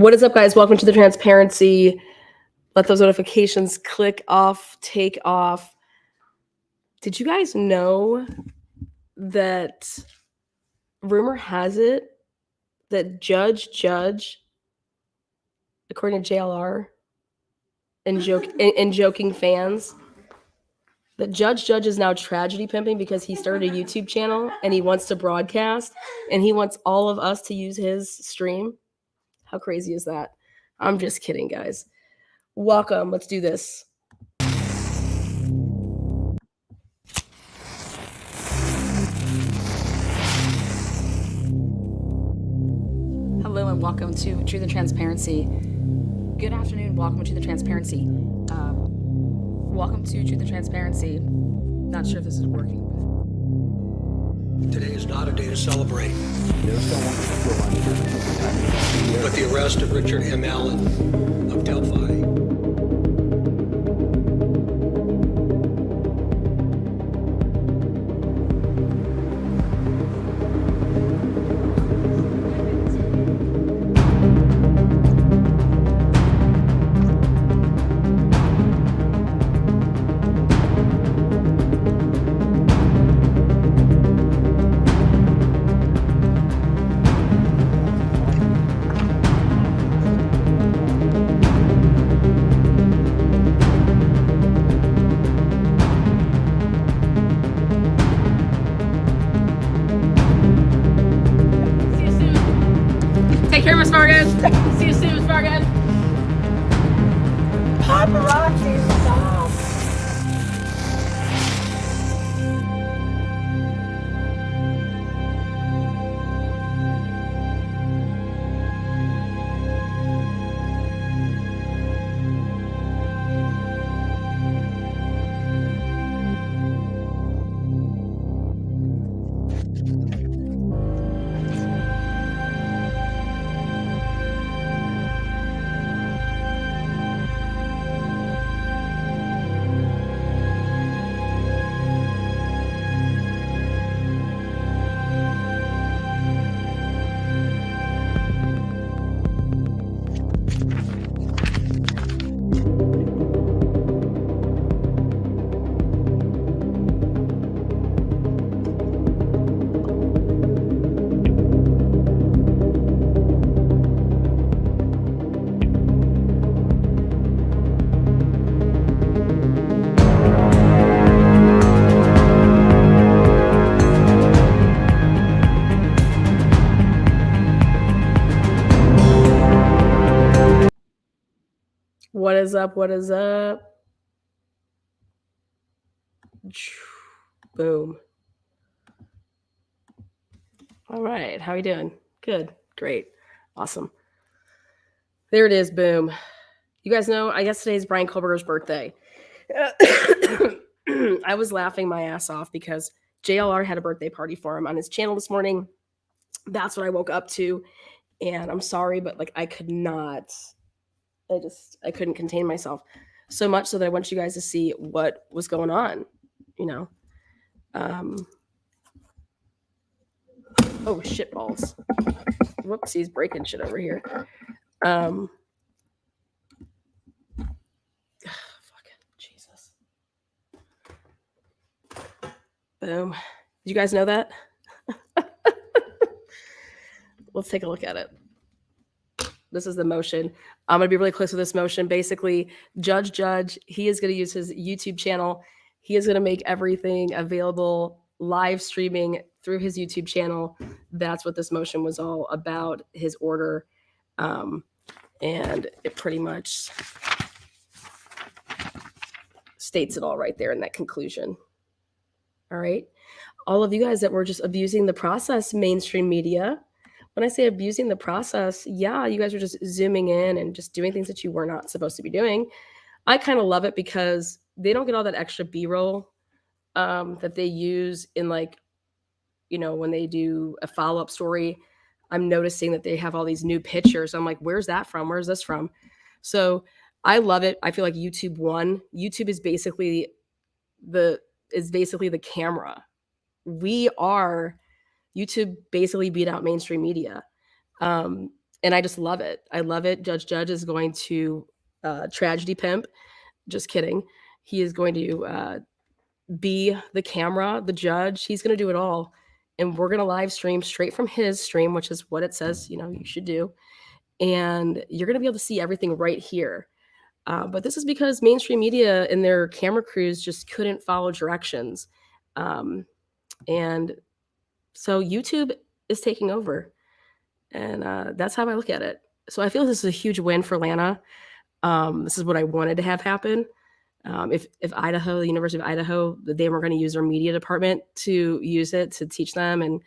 What is up, guys? Welcome to the transparency. Let those notifications click off, take off. Did you guys know that rumor has it that Judge, according to JLR and joking fans, that Judge is now tragedy pimping because he started a YouTube channel and he wants to broadcast and he wants all of us to use his stream? How crazy is that? I'm just kidding, guys. Welcome. Let's do this. Hello and welcome to Truth and Transparency. Good afternoon. Welcome to the Transparency. Welcome to Truth and Transparency. Not sure if this is working. Today is not a day to celebrate. But the arrest of Richard M. Allen of Delphi. Take care, Miss Morgan. See you soon, Miss Morgan. Paparazzi, stop. What is up? What is up? Boom. All right. How are you doing? Good. Great. Awesome. There it is. Boom. You guys know, I guess today's Brian Kohlberger's birthday. I was laughing my ass off because JLR had a birthday party for him on his channel this morning. That's what I woke up to. And I'm sorry, but like I could not. I couldn't contain myself so much so that I want you guys to see what was going on, you know. Oh, shit balls. Whoops, he's breaking shit over here. Fucking Jesus. Boom. Did you guys know that? Let's take a look at it. This is the motion. I'm going to be really close with this motion. Basically, Judge, he is going to use his YouTube channel. He is going to make everything available live streaming through his YouTube channel. That's what this motion was all about, his order. And it pretty much states it all right there in that conclusion. All right. All of you guys that were just abusing the process, mainstream media. When I say abusing the process, yeah, you guys are just zooming in and just doing things that you were not supposed to be doing. I kind of love it because they don't get all that extra B-roll that they use in, like, you know, when they do a follow-up story. I'm noticing that they have all these new pictures. I'm like, where's that from? Where's this from? So I love it. I feel like YouTube won. YouTube is basically the camera. YouTube basically beat out mainstream media. And I just love it. I love it. Judge is going to tragedy pimp. Just kidding. He is going to be the camera, the judge. He's going to do it all. And we're going to live stream straight from his stream, which is what it says, you should do. And you're going to be able to see everything right here. But this is because mainstream media and their camera crews just couldn't follow directions. And so YouTube is taking over. And that's how I look at it. So I feel this is a huge win for Atlanta. This is what I wanted to have happen. If Idaho, the University of Idaho, they were going to use their media department to use it to teach them, and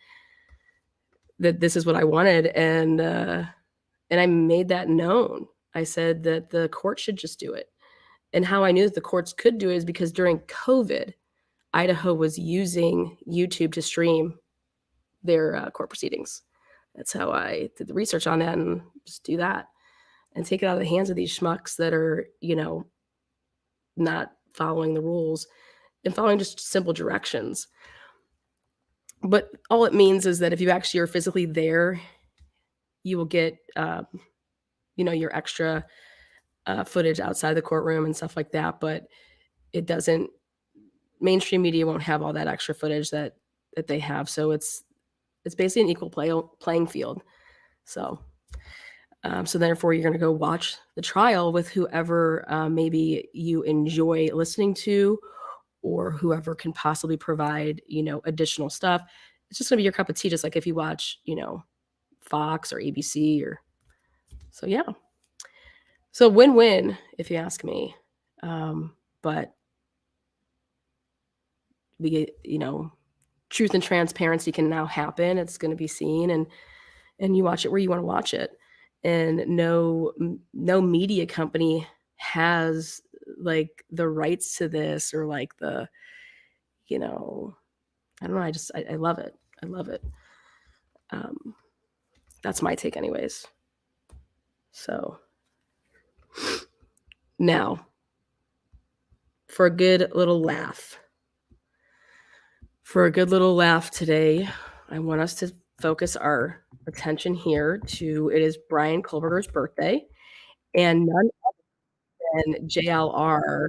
that this is what I wanted, and I made that known. I said that the court should just do it. And how I knew that the courts could do it is because during COVID, Idaho was using YouTube to stream their court proceedings. That's how I did the research on that, and just do that and take it out of the hands of these schmucks that are, not following the rules and following just simple directions. But all it means is that if you actually are physically there, you will get, your extra footage outside the courtroom and stuff like that. But it doesn't, mainstream media won't have all that extra footage that they have. So it's basically an equal playing field. So therefore, you're going to go watch the trial with whoever maybe you enjoy listening to, or whoever can possibly provide, additional stuff. It's just going to be your cup of tea, just like if you watch, Fox or ABC or. So yeah. So win-win, if you ask me. But we get, truth and transparency can now happen. It's going to be seen, and you watch it where you want to watch it. And no media company has like the rights to this, or like the, I don't know. I love it. I love it. That's my take anyways. So now for a good little laugh today, I want us to focus our attention here to, it is Brian Kohlberger's birthday, and none other than JLR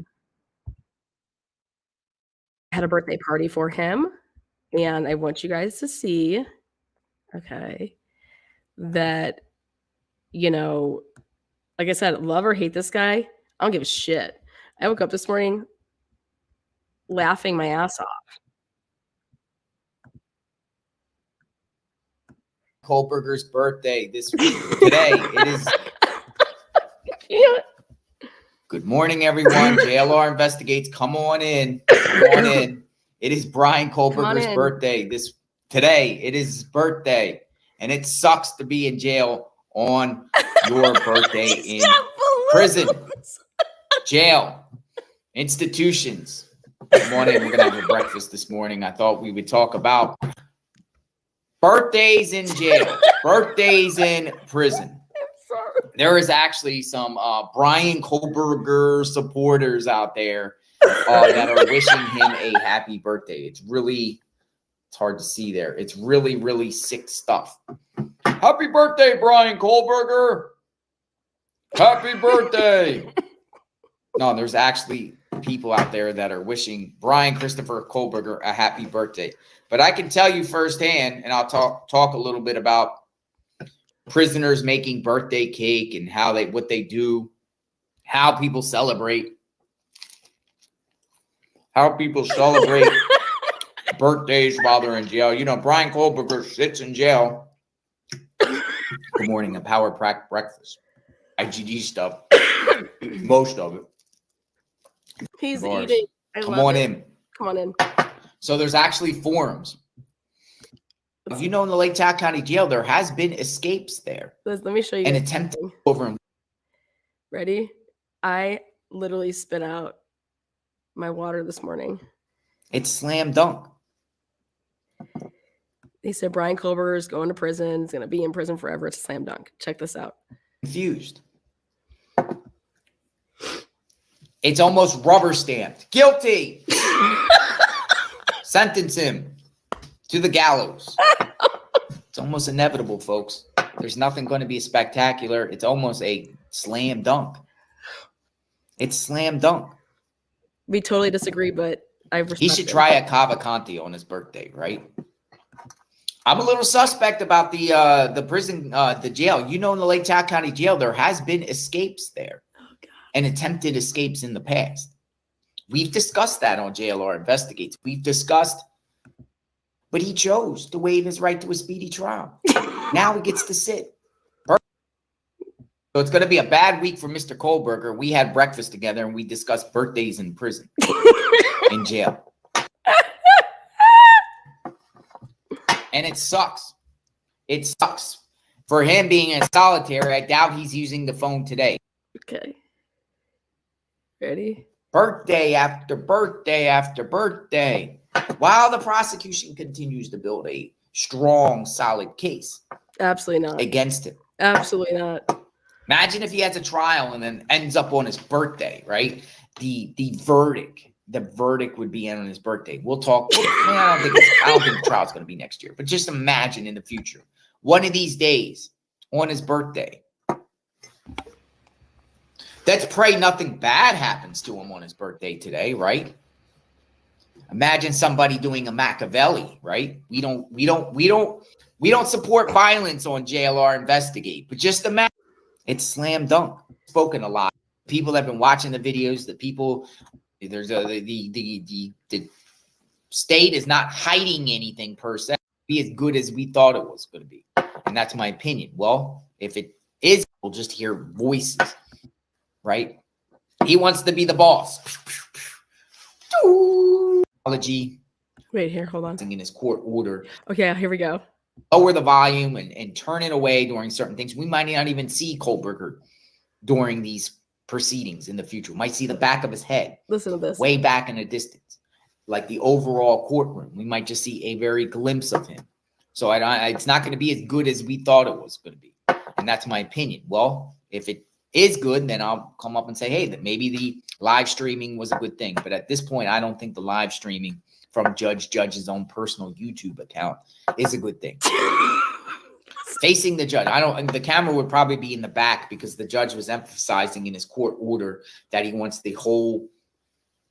had a birthday party for him. And I want you guys to see, okay, that, like I said, love or hate this guy, I don't give a shit. I woke up this morning laughing my ass off. Kohlberger's birthday today. It is. Good morning, everyone. JLR Investigates. Come on in. Come on in. It is Brian Kohlberger's birthday today. It is his birthday, and it sucks to be in jail on your birthday in prison, jail, institutions. Come on in. We're gonna have a breakfast this morning. I thought we would talk about birthdays in jail, birthdays in prison. There is actually some Brian Kohlberger supporters out there that are wishing him a happy birthday. It's hard to see there. It's really, really sick stuff. Happy birthday, Brian Kohlberger. Happy birthday. No, there's actually people out there that are wishing Brian Christopher Kohlberger a happy birthday. But I can tell you firsthand, and I'll talk a little bit about prisoners making birthday cake and what they do, how people celebrate birthdays while they're in jail. Brian Kohlberger sits in jail. Good morning, a power pack breakfast. IGD stuff, most of it. He's eating. Come on in. Come on in. So there's actually forums. In the Lake Tahoe County Jail, there has been escapes there. Let me show you. An attempt over him. Ready? I literally spit out my water this morning. It's slam dunk. They said Brian Kohlberger is going to prison. He's going to be in prison forever. It's a slam dunk. Check this out. Confused. It's almost rubber stamped. Guilty. Sentence him to the gallows. It's almost inevitable, folks. There's nothing going to be spectacular. It's almost a slam dunk. It's slam dunk. We totally disagree, but I respect He should him. try a Cavalcante on his birthday, right? I'm a little suspect about the prison, the jail. You know, in the Lake Tahoe County Jail, there has been escapes there and attempted escapes in the past. We've discussed that on JLR Investigates. We've discussed, but he chose to waive his right to a speedy trial. Now he gets to sit. So it's going to be a bad week for Mr. Kohlberger. We had breakfast together and we discussed birthdays in prison, in jail. And it sucks. It sucks. For him being in solitary, I doubt he's using the phone today. Okay. Ready? Birthday after birthday after birthday. While the prosecution continues to build a strong, solid case. Absolutely not. Against him. Absolutely not. Imagine if he has a trial and then ends up on his birthday, right? The verdict would be in on his birthday. We'll talk. I don't think the trial's going to be next year, but just imagine in the future, one of these days on his birthday. Let's pray nothing bad happens to him on his birthday today, right? Imagine somebody doing a Machiavelli, right? We don't support violence on JLR Investigate, but just imagine it's slam dunk. Spoken a lot. People have been watching the videos. The people. There's the state is not hiding anything per se. Be as good as we thought it was going to be, and that's my opinion. Well, if it is, we'll just hear voices, right? He wants to be the boss. Wait, here, hold on. In his court order. Okay, here we go. Lower the volume and turn it away during certain things. We might not even see Kohlberger during these proceedings in the future. We might see the back of his head. Listen to this. Way back in the distance. Like the overall courtroom. We might just see a very glimpse of him. So it's not going to be as good as we thought it was going to be. And that's my opinion. Well, if it is good, then I'll come up and say, hey, that maybe the live streaming was a good thing. But at this point, I don't think the live streaming from Judge Judge's own personal YouTube account is a good thing. Facing the judge. The camera would probably be in the back because the judge was emphasizing in his court order that he wants the whole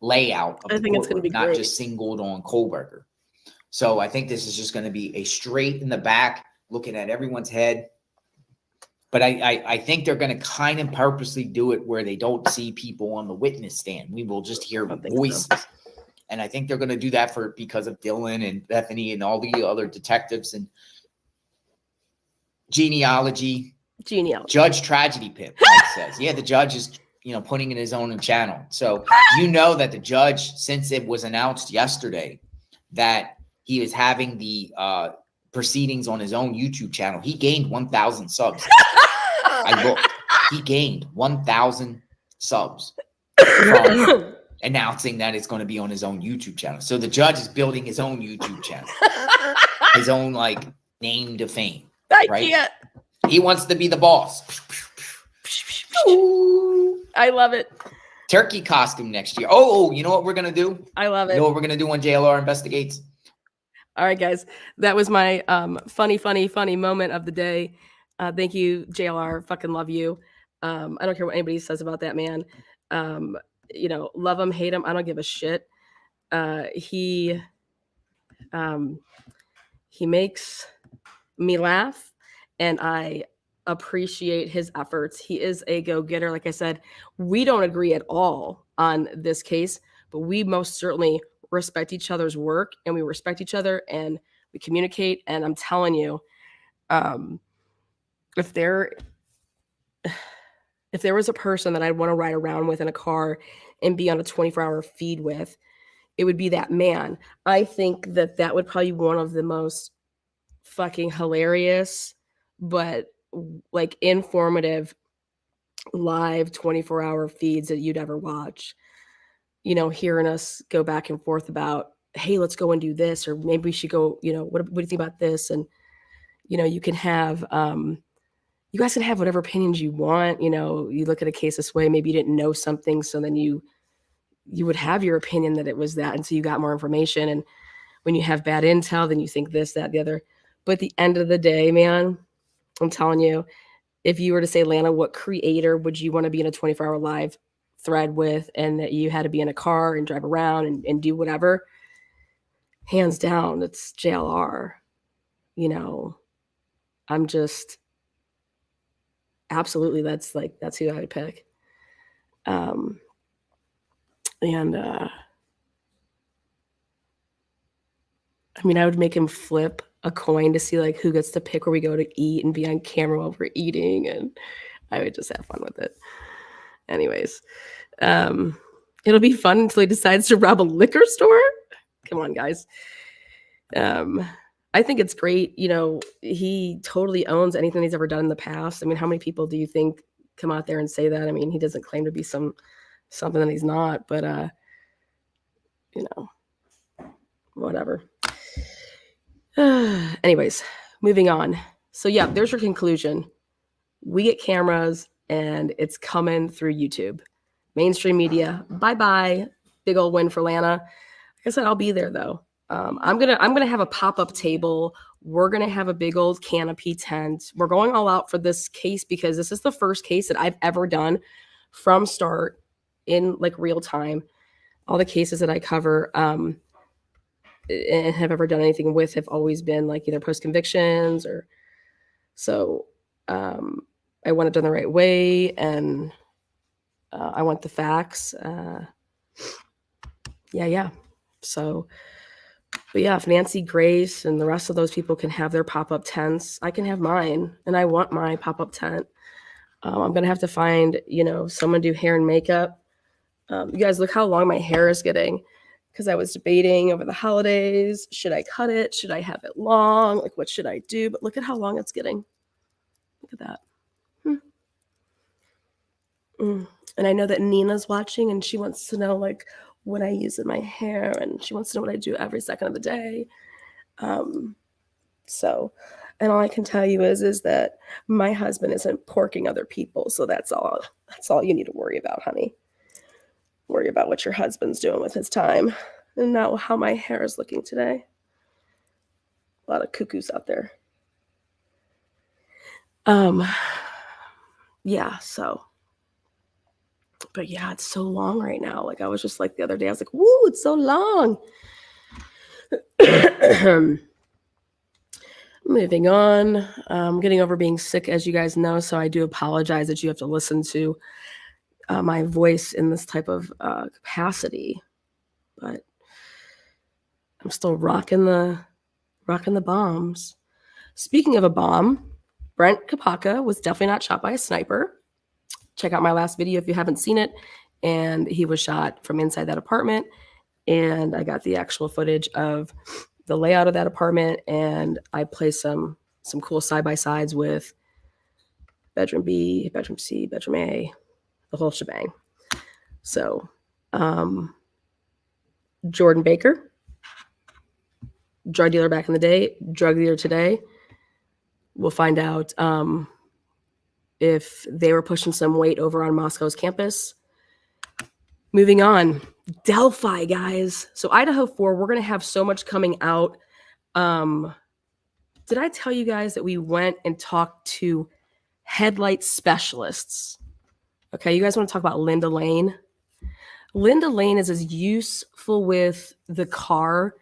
layout of the courtroom, not great. Just singled on Kohlberger. So I think this is just going to be a straight in the back, looking at everyone's head. But I think they're going to kind of purposely do it where they don't see people on the witness stand. We will just hear voices. So. And I think they're going to do that because of Dylan and Bethany and all the other detectives and genealogy. Judge Tragedy Pimp, like says. Yeah, the judge is, putting in his own channel. So that the judge, since it was announced yesterday that he was having the proceedings on his own YouTube channel, he gained 1,000 subs. I looked. He gained 1,000 subs from announcing that it's going to be on his own YouTube channel. So the judge is building his own YouTube channel, his own name to fame. Right? Can't. He wants to be the boss. I love it. Turkey costume next year. Oh, you know what we're going to do? I love it. You know what we're going to do on JLR Investigates? All right, guys. That was my funny moment of the day. Thank you, JLR. Fucking love you. I don't care what anybody says about that man. Love him, hate him. I don't give a shit. He makes me laugh, and I appreciate his efforts. He is a go-getter. Like I said, we don't agree at all on this case, but we most certainly respect each other's work, and we respect each other, and we communicate. And I'm telling you, if there was a person that I'd want to ride around with in a car and be on a 24-hour feed with, it would be that man. I think that would probably be one of the most fucking hilarious, but informative live 24-hour feeds that you'd ever watch. Hearing us go back and forth about, hey, let's go and do this, or maybe we should go, what do you think about this? And, you can have, you guys can have whatever opinions you want. You look at a case this way, maybe you didn't know something. So then you would have your opinion that it was that. And so you got more information. And when you have bad intel, then you think this, that, the other. But at the end of the day, man, I'm telling you, if you were to say, Lana, what creator would you want to be in a 24-hour live thread with, and that you had to be in a car and drive around and do whatever, hands down, it's JLR. You know, I'm just absolutely, that's who I would pick. I mean, I would make him flip a coin to see like who gets to pick where we go to eat and be on camera while we're eating, and I would just have fun with it. Anyways, it'll be fun until he decides to rob a liquor store. Come on, guys. I think it's great. You know, he totally owns anything he's ever done in the past. I mean, how many people do you think come out there and say that? I mean, he doesn't claim to be something that he's not, but you know, whatever. Anyways, moving on. So yeah, there's your conclusion. We get cameras and it's coming through YouTube. Mainstream media, bye-bye. Big old win for Lana. Like I said, I'll be there though. I'm gonna have a pop-up table. We're gonna have a big old canopy tent. We're going all out for this case because this is the first case that I've ever done from start in like real time. All the cases that I cover and have ever done anything with have always been like either post convictions or so. I want it done the right way, and I want the facts. Yeah. So. But yeah, if Nancy Grace and the rest of those people can have their pop-up tents, I can have mine, and I want my pop-up tent. I'm going to have to find, someone do hair and makeup. You guys, look how long my hair is getting, because I was debating over the holidays. Should I cut it? Should I have it long? Like, what should I do? But look at how long it's getting. Look at that. And I know that Nina's watching, and she wants to know, like, what I use in my hair, and she wants to know what I do every second of the day. So, and all I can tell you is that my husband isn't porking other people. So that's all you need to worry about, honey. Worry about what your husband's doing with his time, and not how my hair is looking today. A lot of cuckoos out there. Yeah, so. But yeah, it's so long right now. Like I was just like the other day, I was like, woo, it's so long. Moving on. I'm getting over being sick, as you guys know. So I do apologize that you have to listen to my voice in this type of capacity. But I'm still rocking the bombs. Speaking of a bomb, Brent Kapaka was definitely not shot by a sniper. Check out my last video if you haven't seen it. And he was shot from inside that apartment. And I got the actual footage of the layout of that apartment. And I placed some cool side-by-sides with bedroom B, bedroom C, bedroom A, the whole shebang. So, Jordan Baker, drug dealer back in the day, drug dealer today. We'll find out if they were pushing some weight over on Moscow's campus. Moving on, Delphi, guys. So Idaho4, we're going to have so much coming out. Did I tell you guys that we went and talked to headlight specialists? Okay, you guys want to talk about Linda Lane? Linda Lane is as useful with the car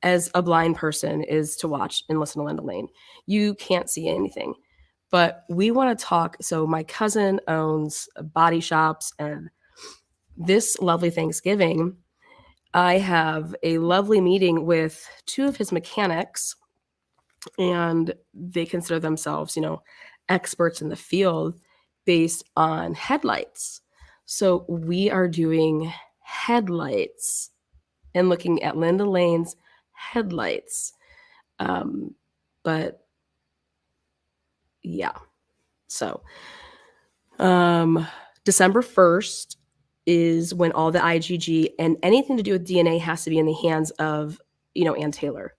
as a blind person is to watch and listen to Linda Lane. You can't see anything. But we want to talk. So my cousin owns body shops, and this lovely Thanksgiving, I have a lovely meeting with two of his mechanics, and they consider themselves, experts in the field based on headlights. So we are doing headlights and looking at Linda Lane's headlights. But yeah. So December 1st is when all the IgG and anything to do with DNA has to be in the hands of, Ann Taylor.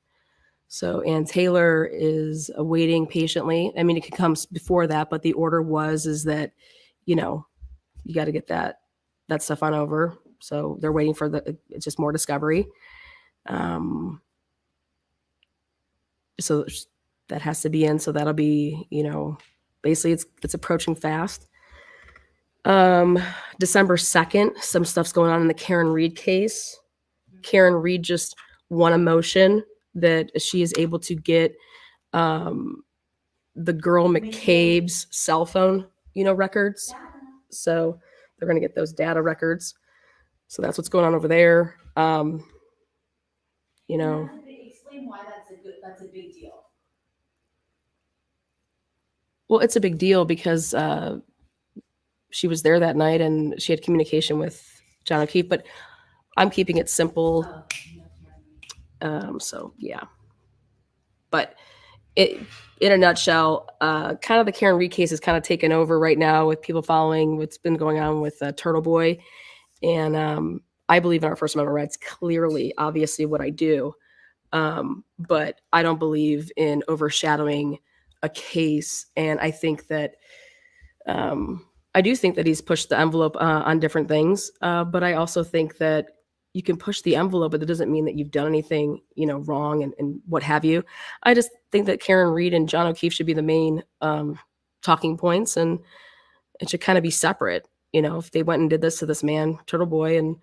So Ann Taylor is awaiting patiently. I mean, it could come before that, but the order is that, you got to get that stuff on over. So they're waiting for it's just more discovery. So that has to be in. So that'll be, basically it's approaching fast. December 2nd, some stuff's going on in the Karen Reed case. Karen Reed just won a motion that she is able to get the girl McCabe's cell phone, records. So they're going to get those data records. So that's what's going on over there. Explain why that's a big deal. Well, it's a big deal because she was there that night and she had communication with John O'Keefe, but I'm keeping it simple. So yeah, but in a nutshell, kind of the Karen Reed case is kind of taken over right now with people following what's been going on with Turtle Boy. And I believe in our First Amendment rights, clearly, obviously what I do. But I don't believe in overshadowing a case. And I think that, I do think that he's pushed the envelope on different things. But I also think that you can push the envelope, but that doesn't mean that you've done anything, wrong and what have you. I just think that Karen Reed and John O'Keefe should be the main talking points, and it should kind of be separate. If they went and did this to this man, Turtle Boy, and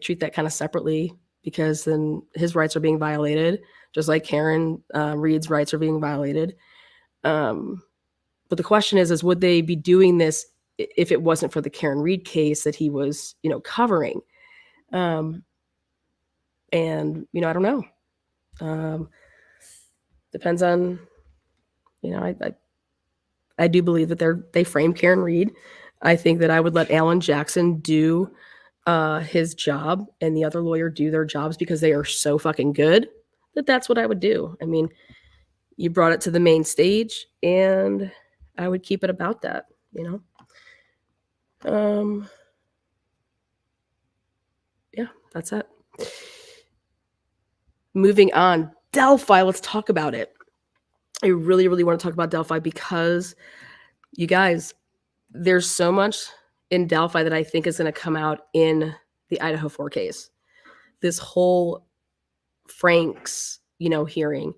treat that kind of separately, because then his rights are being violated, just like Karen Reed's rights are being violated. But the question is would they be doing this if it wasn't for the Karen Reed case that he was, covering? And, I don't know. Depends on, I do believe that they framed Karen Reed. I think that I would let Alan Jackson do his job and the other lawyer do their jobs because they are so fucking good that's what I would do. I mean, you brought it to the main stage and I would keep it about that, yeah, that's it. Moving on, Delphi, let's talk about it. I really, really want to talk about Delphi because you guys, there's so much in Delphi that I think is going to come out in the Idaho4 case. This whole Frank's, hearing.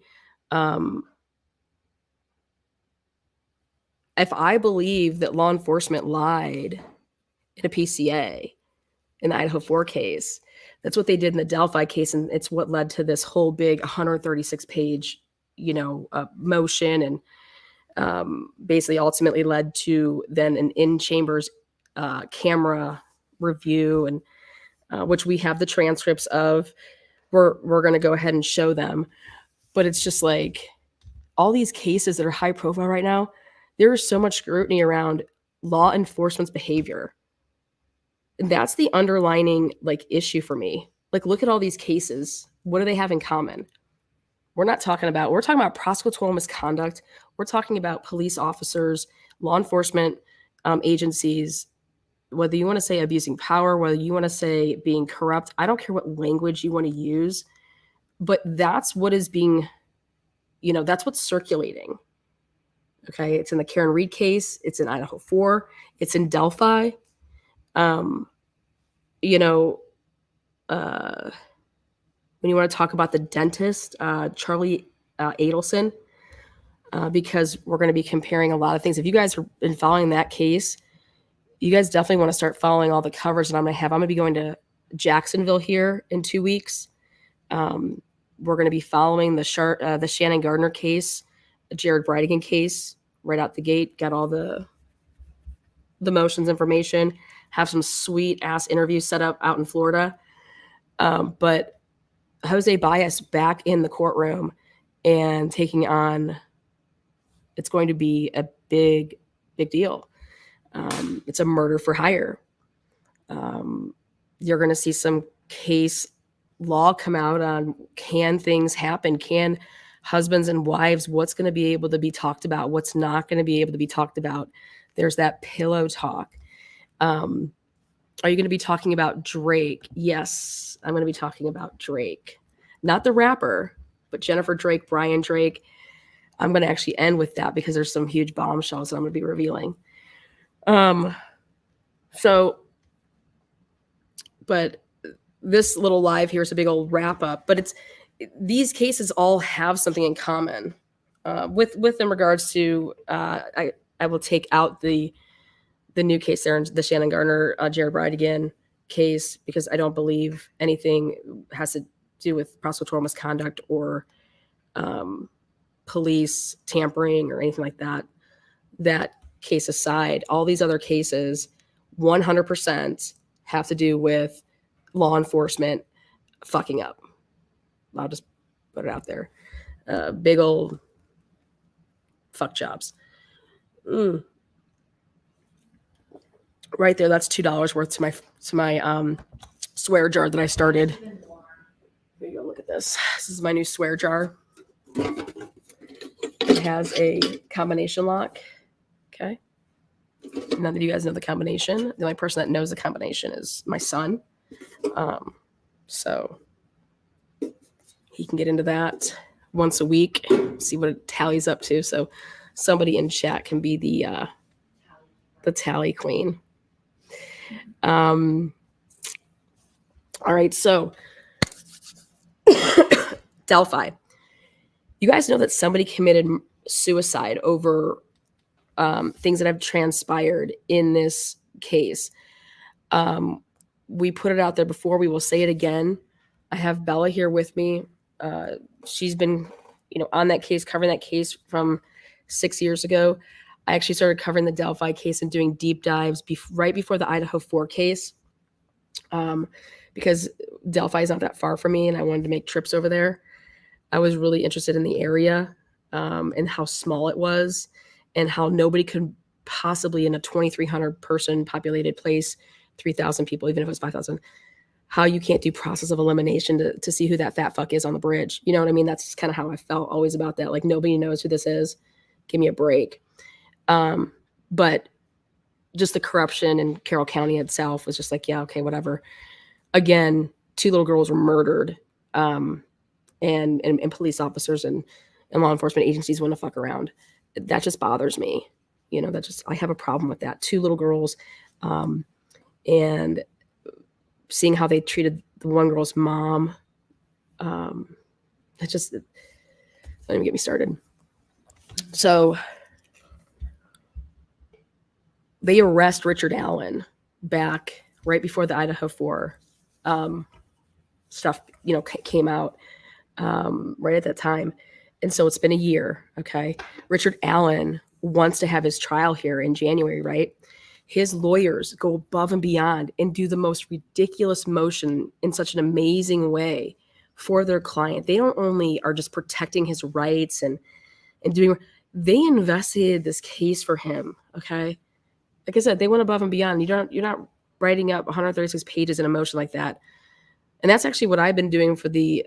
If I believe that law enforcement lied in a PCA in the Idaho4 case, that's what they did in the Delphi case, and it's what led to this whole big 136-page, motion, and basically ultimately led to then an in-chambers camera review, and which we have the transcripts of. We're going to go ahead and show them, but it's just like all these cases that are high profile right now. There is so much scrutiny around law enforcement's behavior. And that's the underlining issue for me. Look at all these cases. What do they have in common? We're talking about prosecutorial misconduct. We're talking about police officers, law enforcement agencies, whether you want to say abusing power, whether you want to say being corrupt. I don't care what language you want to use, but that's what is being, that's what's circulating. Okay. It's in the Karen Reed case. It's in Idaho4. It's in Delphi. When you want to talk about the dentist, Charlie Adelson, because we're going to be comparing a lot of things. If you guys have been following that case, you guys definitely want to start following all the coverage that I'm going to have. I'm going to be going to Jacksonville here in 2 weeks. We're going to be following the Shannon Gardner case, the Jared Brightigan case right out the gate. Got all the motions information. Have some sweet ass interviews set up out in Florida. But Jose Baez back in the courtroom and taking on, it's going to be a big, big deal. It's a murder for hire. You're going to see some case law come out on, can things happen? Can husbands and wives, what's going to be able to be talked about? What's not going to be able to be talked about? There's that pillow talk. Are you going to be talking about Drake? Yes, I'm going to be talking about Drake. Not the rapper, but Jennifer Drake, Brian Drake. I'm going to actually end with that because there's some huge bombshells that I'm going to be revealing. But this little live here is a big old wrap up, but these cases all have something in common. With in regards to, I will take out the new case there, the Shannon Gardner, Jared Bridegan case, because I don't believe anything has to do with prosecutorial misconduct or police tampering or anything like that. That case aside, all these other cases 100% have to do with law enforcement fucking up. I'll just put it out there. Big old fuck jobs. Right there, that's $2 worth to my swear jar that I started. Here you go, look at this. This is my new swear jar. It has a combination lock. Okay. None of you guys know the combination. The only person that knows the combination is my son. So he can get into that once a week, see what it tallies up to. So somebody in chat can be the tally queen. All right, so Delphi. You guys know that somebody committed suicide over things that have transpired in this case. We put it out there before. We will say it again. I have Bela here with me. She's been, on that case, covering that case from 6 years ago. I actually started covering the Delphi case and doing deep dives right before the Idaho4 case, because Delphi is not that far from me, and I wanted to make trips over there. I was really interested in the area and how small it was, and how nobody could possibly, in a 2,300 person populated place, 3,000 people, even if it was 5,000, how you can't do process of elimination to see who that fat fuck is on the bridge. You know what I mean? That's kind of how I felt always about that. Like, nobody knows who this is. Give me a break. But just the corruption in Carroll County itself was just like, yeah, okay, whatever. Again, 2 little girls were murdered. And police officers and law enforcement agencies want to fuck around. That just bothers me. I have a problem with that. 2 little girls, and seeing how they treated the one girl's mom. Don't even get me started. So they arrest Richard Allen back right before the Idaho4 stuff, came out. Right at that time. And so it's been a year. Okay. Richard Allen wants to have his trial here in January, right? His lawyers go above and beyond and do the most ridiculous motion in such an amazing way for their client. They don't only are just protecting his rights and they investigated this case for him. Okay. Like I said, they went above and beyond. You're not writing up 136 pages in a motion like that. And that's actually what I've been doing for the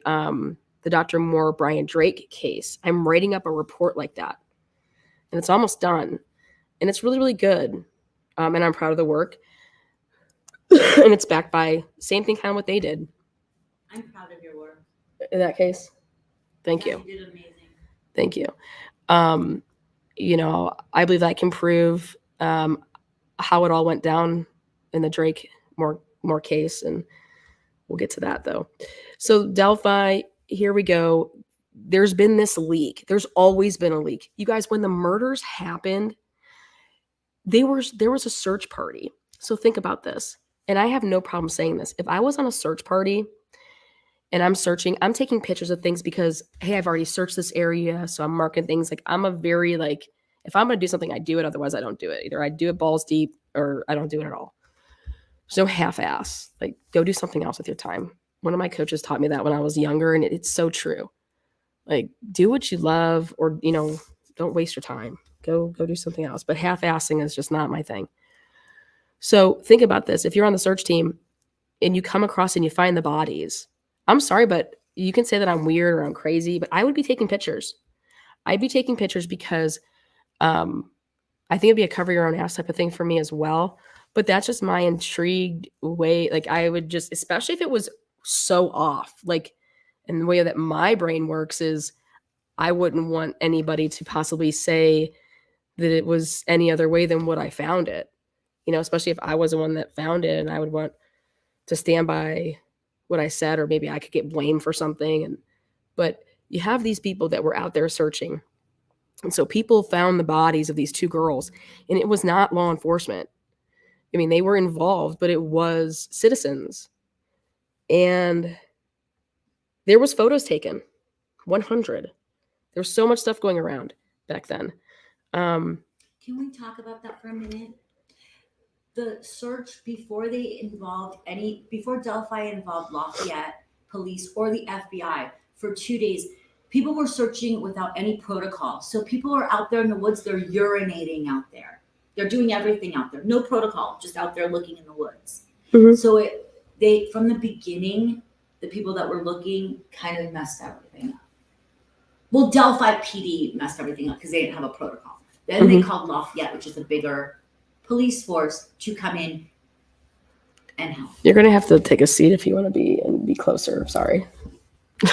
Dr. Moore Brian Drake case. I'm writing up a report like that, and it's almost done, and it's really, really good. And I'm proud of the work. And it's backed by same thing, kind of what they did. I'm proud of your work. In that case, thank you. You did amazing. Thank you. I believe I can prove how it all went down in the Drake Moore case, and we'll get to that though. So Delphi, here we go. There's been this leak. There's always been a leak. You guys, when the murders happened, there was a search party. So think about this. And I have no problem saying this. If I was on a search party and I'm searching, I'm taking pictures of things because, hey, I've already searched this area. So I'm marking things. Like, I'm a very, if I'm going to do something, I do it. Otherwise, I don't do it. Either I do it balls deep or I don't do it at all. There's no half-ass. Go do something else with your time. One of my coaches taught me that when I was younger, and it's so true. Do what you love, or, don't waste your time. Go do something else. But half-assing is just not my thing. So think about this. If you're on the search team and you come across and you find the bodies, I'm sorry, but you can say that I'm weird or I'm crazy, but I would be taking pictures. I'd be taking pictures because I think it'd be a cover your own ass type of thing for me as well. But that's just my intrigued way. I would just, especially if it was so off, and the way that my brain works is I wouldn't want anybody to possibly say that it was any other way than what I found it, especially if I was the one that found it, and I would want to stand by what I said, or maybe I could get blamed for something. And But you have these people that were out there searching. And so people found the bodies of these 2 girls, and it was not law enforcement. I mean, they were involved, but it was citizens. And there was photos taken, 100. There was so much stuff going around back then. Can we talk about that for a minute? The search before Delphi involved Lafayette police or the FBI for 2 days, people were searching without any protocol. So people are out there in the woods, they're urinating out there. They're doing everything out there. No protocol, just out there looking in the woods. Mhm. So from the beginning, the people that were looking kind of messed everything up. Well, Delphi PD messed everything up because they didn't have a protocol. Then they called Lafayette, which is a bigger police force, to come in and help. You're going to have to take a seat if you want to be closer. Sorry. Do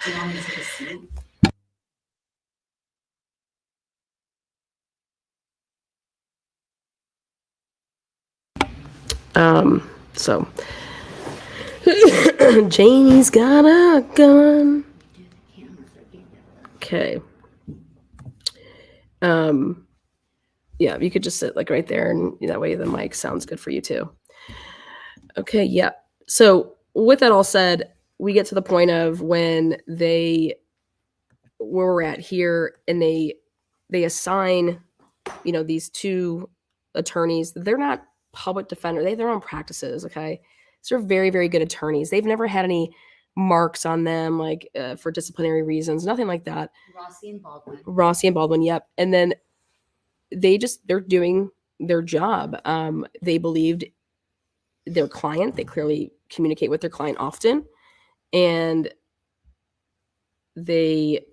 you want me to take a seat? So Janie's got a gun. Okay. Yeah, you could just sit like right there, and that way the mic sounds good for you too. Okay, yeah. So with that all said, we get to the point of when where we're at here, and they assign, these 2 attorneys. They're not public defender. They have their own practices. Okay. So they're very, very good attorneys. They've never had any marks on them, like for disciplinary reasons, nothing like that. Rossi and Baldwin. Yep. And then they're doing their job. They believed their client. They clearly communicate with their client often. And they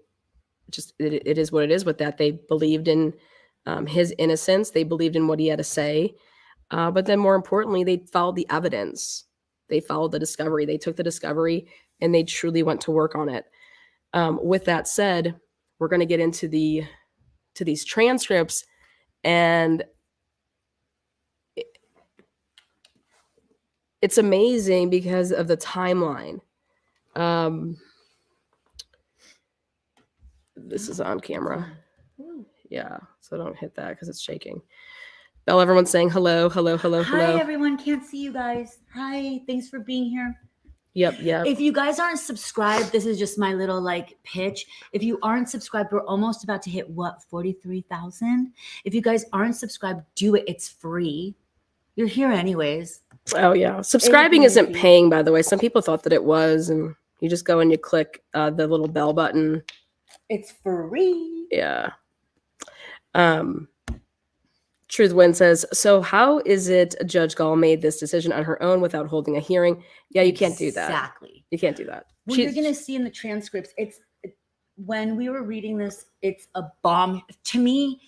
it is what it is with that. They believed in his innocence. They believed in what he had to say. But then more importantly, they followed the evidence. They followed the discovery. They took the discovery and they truly went to work on it. With that said, we're going to get into these transcripts, and it's amazing because of the timeline. This is on camera. Yeah, so don't hit that because it's shaking. Bella, everyone's saying hello, hello, hello, hello. Hi, everyone. Can't see you guys. Hi, thanks for being here. Yep. If you guys aren't subscribed, this is just my little pitch. If you aren't subscribed, we're almost about to hit 43,000. If you guys aren't subscribed, do it. It's free. You're here anyways. Oh yeah. Subscribing isn't paying, by the way. Some people thought that it was, and you just go and you click the little bell button. It's free. Yeah. Truth Win says, so how is it Judge Gull made this decision on her own without holding a hearing? Yeah, you can't do that. Exactly. You can't do that. Well, you're going to see in the transcripts, when we were reading this, it's a bomb. To me,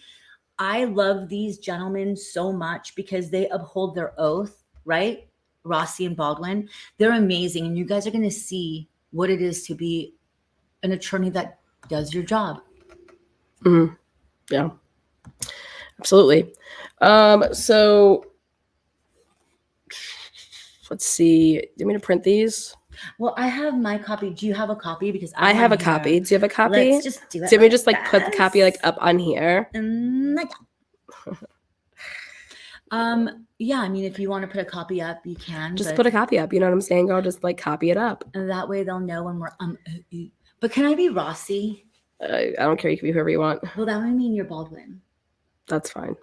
I love these gentlemen so much because they uphold their oath, right? Rossi and Baldwin. They're amazing. And you guys are going to see what it is to be an attorney that does your job. Mm-hmm. Yeah. Absolutely. So let's see. Do you want me to print these? Well, I have my copy. Do you have a copy? Because I have a copy. Do you have a copy? Let's just do it. Do you want me to just put the copy up on here? Yeah, I mean, if you want to put a copy up, you can. Just put a copy up. You know what I'm saying? I'll just copy it up. And that way they'll know when we're But can I be Rossi? I don't care. You can be whoever you want. Well, that would mean you're Baldwin. That's fine.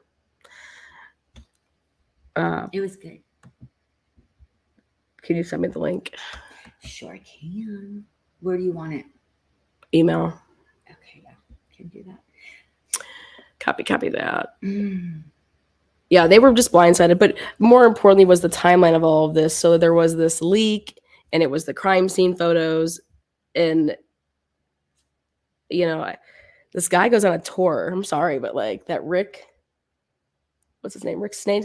It was good. Can you send me the link? Sure can. Where do you want it? Email. Okay, yeah, can do that. Copy that. Yeah, they were just blindsided, but more importantly was the timeline of all of this. So there was this leak, and it was the crime scene photos, and this guy goes on a tour. I'm sorry, but that Rick, what's his name? Rick Snape?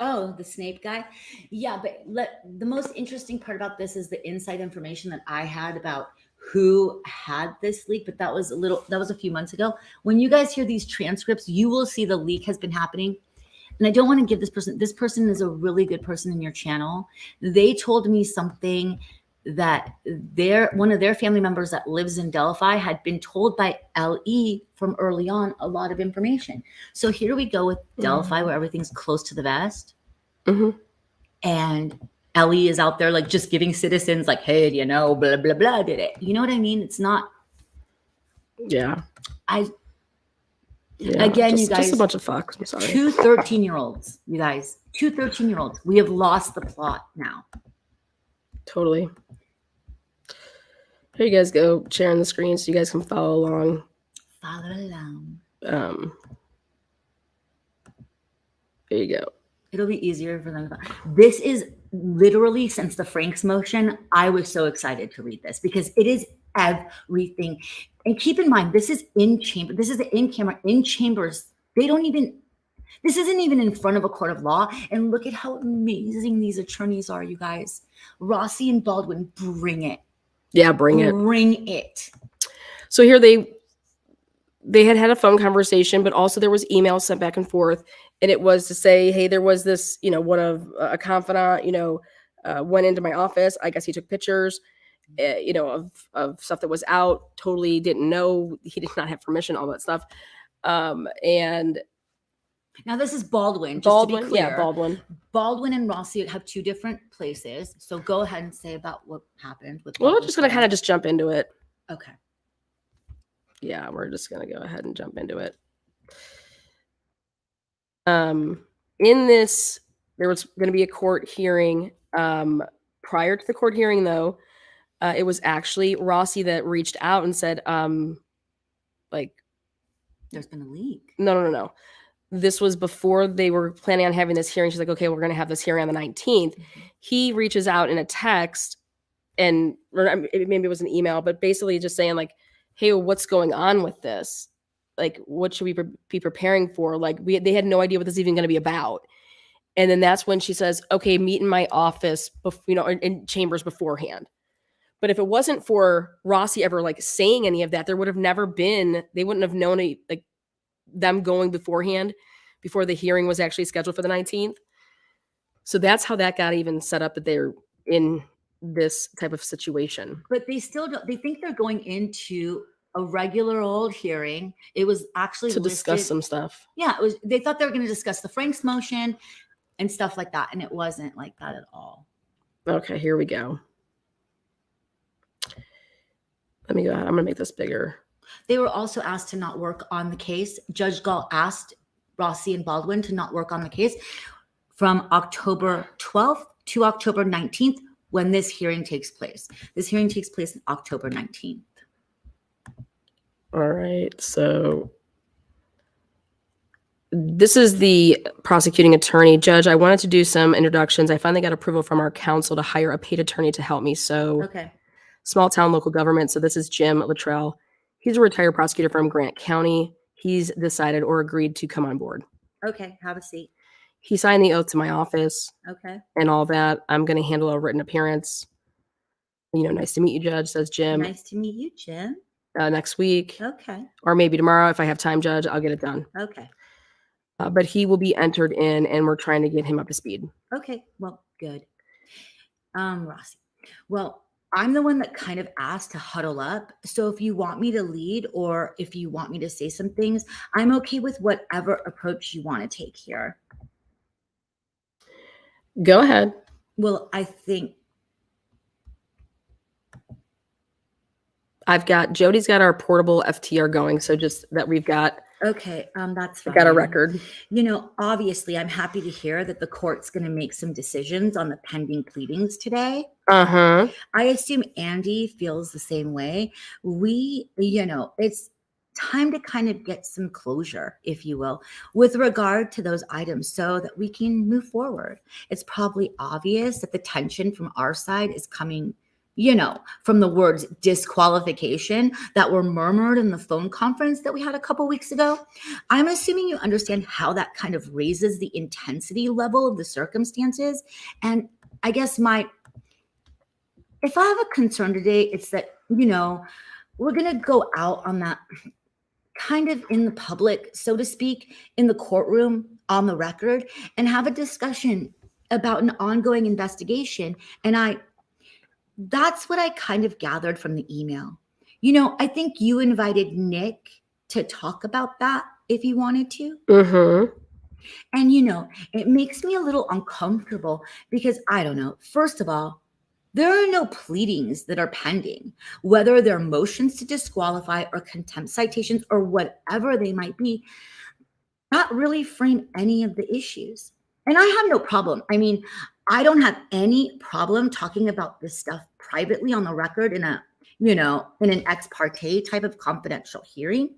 Oh, the Snape guy? Yeah, but the most interesting part about this is the inside information that I had about who had this leak, but that was a few months ago. When you guys hear these transcripts, you will see the leak has been happening. And I don't want to give this person is a really good person in your channel. They told me something that one of their family members that lives in Delphi had been told by LE from early on a lot of information. So here we go with Delphi, where everything's close to the vest. And LE is out there like just giving citizens like, hey, you know, blah, blah, blah, did it. You know what I mean? It's not. Yeah. Again, you guys. Just a bunch of fucks. I'm sorry. 2 13-year-olds, you guys. 2 13-year-olds. We have lost the plot now. Totally. Here you guys go, sharing the screen so you guys can follow along. Follow along. There you go. It'll be easier for them. This is literally, since the Franks motion, I was so excited to read this because it is everything. And keep in mind, this is in chamber. This is the in camera, in chambers. This isn't even in front of a court of law. And look at how amazing these attorneys are, you guys. Rossi and Baldwin, bring it. Yeah, bring it. Bring it. So here they had a phone conversation, but also there was email sent back and forth. And it was to say, hey, there was this, you know, one of a confidant, you know, went into my office. I guess he took pictures, you know, of stuff that was out. Totally didn't know. He did not have permission, all that stuff. And now this is Baldwin. To be clear. Yeah, Baldwin. Baldwin and Rossi have 2 different places. So go ahead and say about what happened with. Well, we're just gonna kind of just jump into it. Okay. Yeah, we're just gonna go ahead and jump into it. In this, there was going to be a court hearing. Prior to the court hearing, though, it was actually Rossi that reached out and said, like, there's been a leak. No. This was before they were planning on having this hearing. She's like, okay, we're going to have this hearing on the 19th. He reaches out in a text, and maybe it was an email, but basically just saying like, hey, what's going on with this? Like, what should we be preparing for? Like, they had no idea what this is even going to be about. And then that's when she says, okay, meet in my office, you know, in chambers beforehand. But if it wasn't for Rossi ever like saying any of that, there would have never been, they wouldn't have known like them going beforehand before the hearing was actually scheduled for the 19th. So that's how that got even set up, that they're in this type of situation. But they still don't, they think they're going into a regular old hearing. It was actually to discuss some stuff. Yeah, it was. They thought they were going to discuss the Franks motion and stuff like that, and it wasn't like that at all. Okay, here we go. Let me go ahead. I'm going to make this bigger. They were also asked to not work on the case. Judge Gull asked Rossi and Baldwin to not work on the case from October 12th to October 19th when this hearing takes place. This hearing takes place on October 19th. All right, so this is the prosecuting attorney. Judge, I wanted to do some introductions. I finally got approval from our counsel to hire a paid attorney to help me. So, okay. Small town local government. So this is Jim Luttrell. He's a retired prosecutor from Grant County. He's decided or agreed to come on board. Okay, have a seat. He signed the oath to my office. Okay. And all that. I'm going to handle a written appearance. You know, nice to meet you, Judge, says Jim. Nice to meet you, Jim. Next week. Okay. Or maybe tomorrow if I have time, Judge, I'll get it done. Okay. But he will be entered in, and we're trying to get him up to speed. Okay. Well, good. Rossi. Well, I'm the one that kind of asked to huddle up. So if you want me to lead or if you want me to say some things, I'm okay with whatever approach you want to take here. Go ahead. Well, I think Jody's got our portable FTR going. So just that we've got. Okay. That's fine. Got a record. You know, obviously I'm happy to hear that the court's going to make some decisions on the pending pleadings today. Uh-huh. I assume Andy feels the same way. It's time to kind of get some closure, if you will, with regard to those items so that we can move forward. It's probably obvious that the tension from our side is coming, from the words disqualification that were murmured in the phone conference that we had a couple weeks ago. I'm assuming you understand how that kind of raises the intensity level of the circumstances. And I guess if I have a concern today, it's that, we're going to go out on that kind of in the public, so to speak, in the courtroom, on the record, and have a discussion about an ongoing investigation. And that's what I kind of gathered from the email. You know, I think you invited Nick to talk about that if he wanted to. Mm-hmm. And, you know, it makes me a little uncomfortable because I don't know. First of all, there are no pleadings that are pending, whether they're motions to disqualify or contempt citations or whatever they might be, not really frame any of the issues. And I have no problem. I mean, I don't have any problem talking about this stuff privately on the record in a, you know, in an ex parte type of confidential hearing.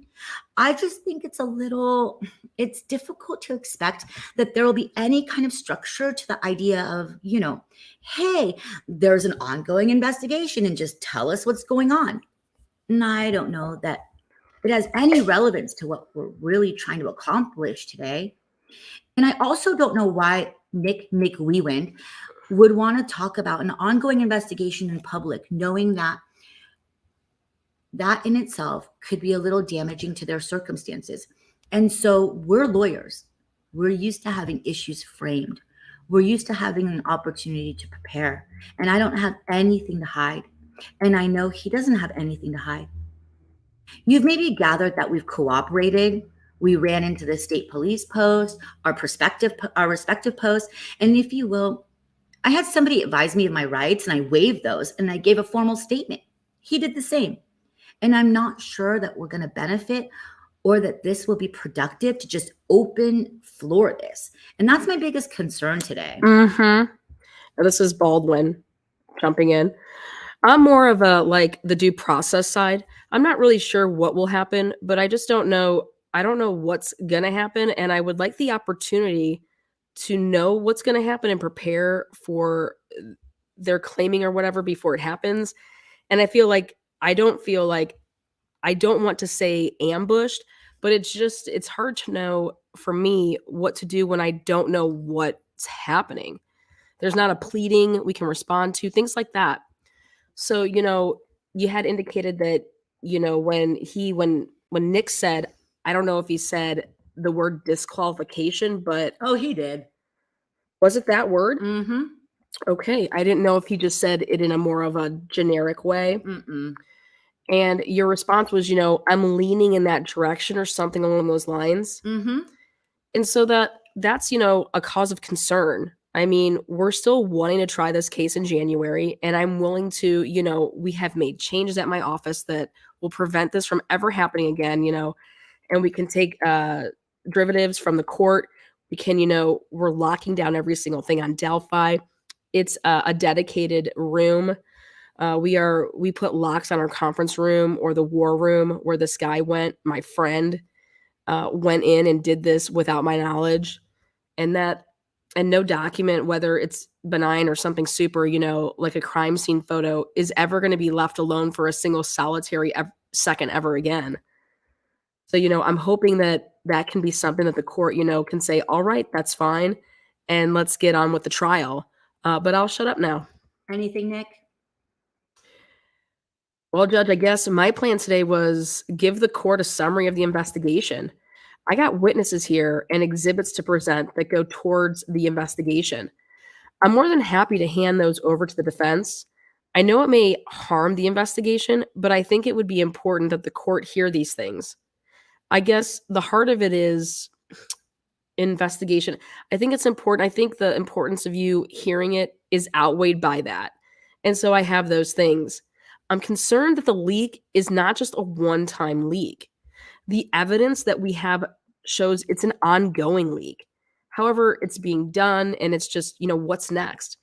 I just think it's difficult to expect that there will be any kind of structure to the idea of, you know, hey, there's an ongoing investigation and just tell us what's going on. And I don't know that it has any relevance to what we're really trying to accomplish today. And I also don't know why Nick McLeland would want to talk about an ongoing investigation in public, knowing that in itself could be a little damaging to their circumstances. And so we're lawyers. We're used to having issues framed. We're used to having an opportunity to prepare. And I don't have anything to hide. And I know he doesn't have anything to hide. You've maybe gathered that we've cooperated. We ran into the state police post, our respective posts. And if you will, I had somebody advise me of my rights and I waived those and I gave a formal statement. He did the same. And I'm not sure that we're going to benefit or that this will be productive to just open floor this. And that's my biggest concern today. Mm-hmm. This is Baldwin jumping in. I'm more of a, like, the due process side. I'm not really sure what will happen, but I just don't know. I don't know what's going to happen. And I would like the opportunity to know what's going to happen and prepare for their claiming or whatever before it happens. And I don't want to say ambushed, but it's hard to know for me what to do when I don't know what's happening. There's not a pleading we can respond to, things like that. So, you know, you had indicated that, you know, when Nick said, I don't know if he said the word disqualification, but Oh, he did. Was it that word? Mm-hmm. Okay. I didn't know if he just said it in a more of a generic way. Mm-mm. And your response was, you know, I'm leaning in that direction or something along those lines. Mm-hmm. And so that's, you know, a cause of concern. I mean, we're still wanting to try this case in January, and I'm willing to, you know, we have made changes at my office that will prevent this from ever happening again, you know, and we can take derivatives from the court. We can, you know, we're locking down every single thing on Delphi. It's a dedicated room. We put locks on our conference room or the war room where this guy went. My friend went in and did this without my knowledge, and no document, whether it's benign or something super, you know, like a crime scene photo, is ever going to be left alone for a single solitary second ever again. So, you know, I'm hoping that can be something that the court, you know, can say, all right, that's fine, and let's get on with the trial. But I'll shut up now. Anything, Nick? Well, Judge, I guess my plan today was give the court a summary of the investigation. I got witnesses here and exhibits to present that go towards the investigation. I'm more than happy to hand those over to the defense. I know it may harm the investigation, but I think it would be important that the court hear these things. I guess the heart of it is investigation. I think it's important. I think the importance of you hearing it is outweighed by that. And so I have those things. I'm concerned that the leak is not just a one-time leak. The evidence that we have shows it's an ongoing leak. However, it's being done and it's just, you know, what's next?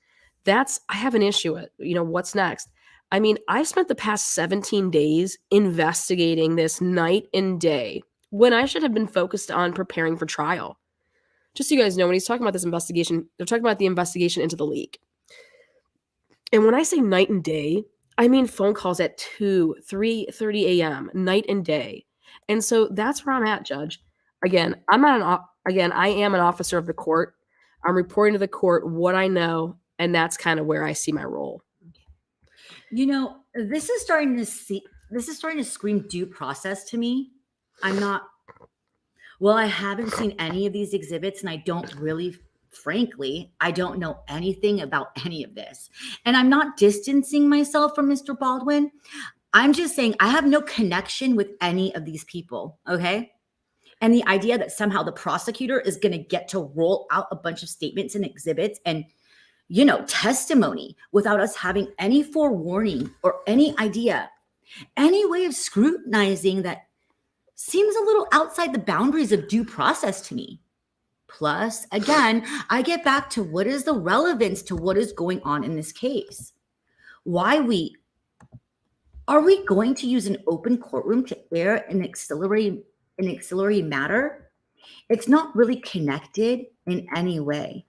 I have an issue with, you know, what's next? I mean, I spent the past 17 days investigating this night and day when I should have been focused on preparing for trial. Just so you guys know, when he's talking about this investigation, they're talking about the investigation into the leak. And when I say night and day, I mean phone calls at 2, 3:30 a.m., night and day. And so that's where I'm at, Judge. Again, I am an officer of the court. I'm reporting to the court what I know, and that's kind of where I see my role. You know, this is starting to scream due process to me. I haven't seen any of these exhibits, and I don't really frankly, I don't know anything about any of this. And I'm not distancing myself from Mr. Baldwin. I'm just saying I have no connection with any of these people, okay? And the idea that somehow the prosecutor is going to get to roll out a bunch of statements and exhibits and, testimony without us having any forewarning or any idea, any way of scrutinizing that seems a little outside the boundaries of due process to me. Plus, again, I get back to what is the relevance to what is going on in this case? Are we going to use an open courtroom to air an auxiliary matter? It's not really connected in any way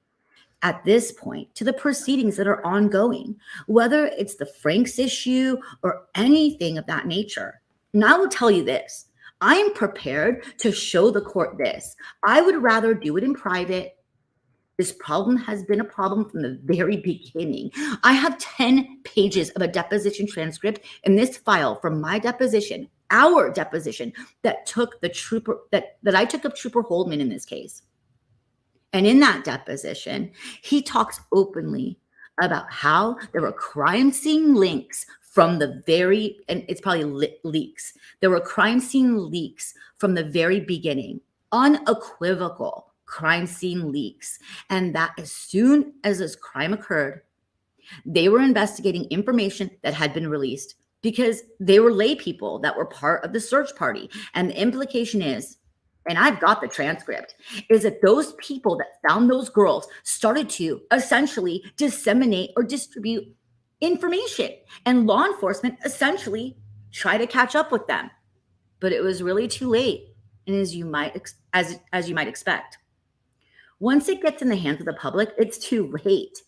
at this point to the proceedings that are ongoing, whether it's the Franks issue or anything of that nature. And I will tell you this, I am prepared to show the court this. I would rather do it in private. This problem has been a problem from the very beginning. I have 10 pages of a deposition transcript in this file from my deposition, our deposition, that took the trooper that I took of Trooper Holdman in this case. And in that deposition, he talks openly about how there were crime scene links from the very, and it's probably leaks. There were crime scene leaks from the very beginning, unequivocal crime scene leaks. And that as soon as this crime occurred, they were investigating information that had been released because they were lay people that were part of the search party. And the implication is, and I've got the transcript, is that those people that found those girls started to essentially disseminate or distribute information, and law enforcement essentially try to catch up with them. But it was really too late, and as you might expect. Once it gets in the hands of the public, it's too late.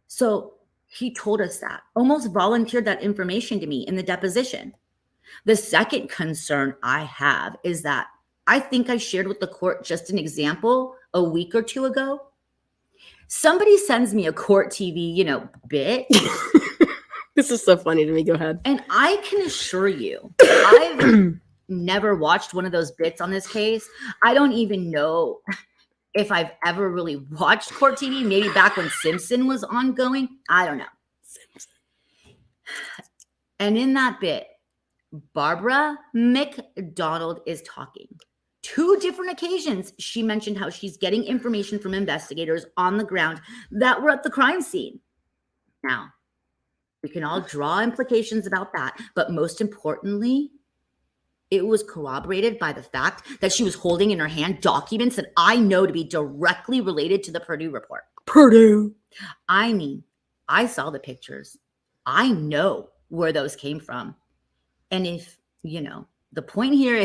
So he told us that, almost volunteered that information to me in the deposition. The second concern I have is that I think I shared with the court just an example a week or two ago. Somebody sends me a court TV, bit. This is so funny to me. Go ahead. And I can assure you, I've never watched one of those bits on this case. I don't even know if I've ever really watched court TV, maybe back when Simpson was ongoing. I don't know. And in that bit, Barbara McDonald is talking. 2 different occasions, she mentioned how she's getting information from investigators on the ground that were at the crime scene. Now, we can all draw implications about that, but most importantly, it was corroborated by the fact that she was holding in her hand documents that I know to be directly related to the Purdue report. Purdue. I mean, I saw the pictures. I know where those came from. And if, the point here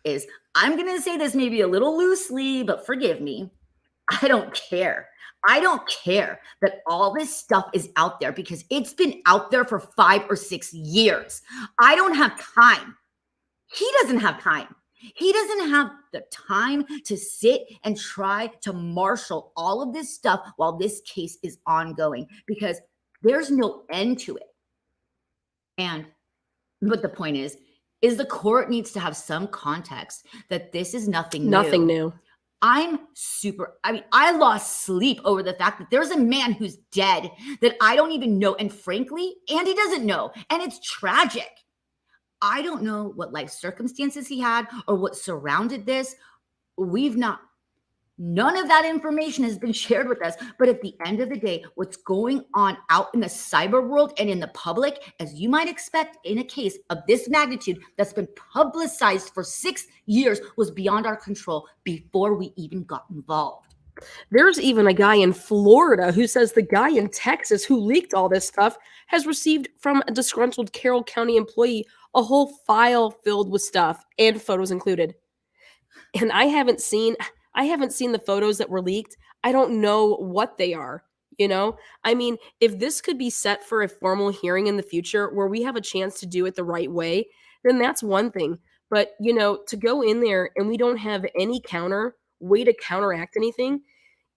is I'm going to say this maybe a little loosely, but forgive me. I don't care. I don't care that all this stuff is out there because it's been out there for 5 or 6 years. I don't have time. He doesn't have time. He doesn't have the time to sit and try to marshal all of this stuff while this case is ongoing because there's no end to it. But the point is the court needs to have some context that this is nothing new. I lost sleep over the fact that there's a man who's dead that I don't even know. And frankly, Andy doesn't know. And it's tragic. I don't know what life circumstances he had or what surrounded this. None of that information has been shared with us. But at the end of the day, what's going on out in the cyber world and in the public, as you might expect in a case of this magnitude that's been publicized for 6 years, was beyond our control before we even got involved. There's even a guy in Florida who says the guy in Texas who leaked all this stuff has received from a disgruntled Carroll County employee a whole file filled with stuff and photos included. And I haven't seen the photos that were leaked. I don't know what they are, I mean, if this could be set for a formal hearing in the future where we have a chance to do it the right way, then that's one thing. But, to go in there and we don't have any way to counteract anything,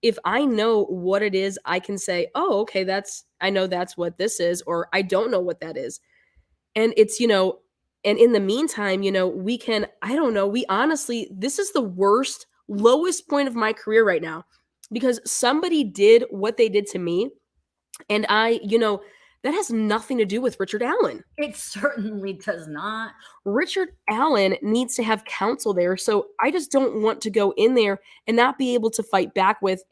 if I know what it is, I can say, oh, okay, I know that's what this is, or I don't know what that is. And it's, and in the meantime, we honestly, this is the lowest point of my career right now. because somebody did what they did to me. And that has nothing to do with Richard Allen. It certainly does not. Richard Allen needs to have counsel there. So I just don't want to go in there and not be able to fight back with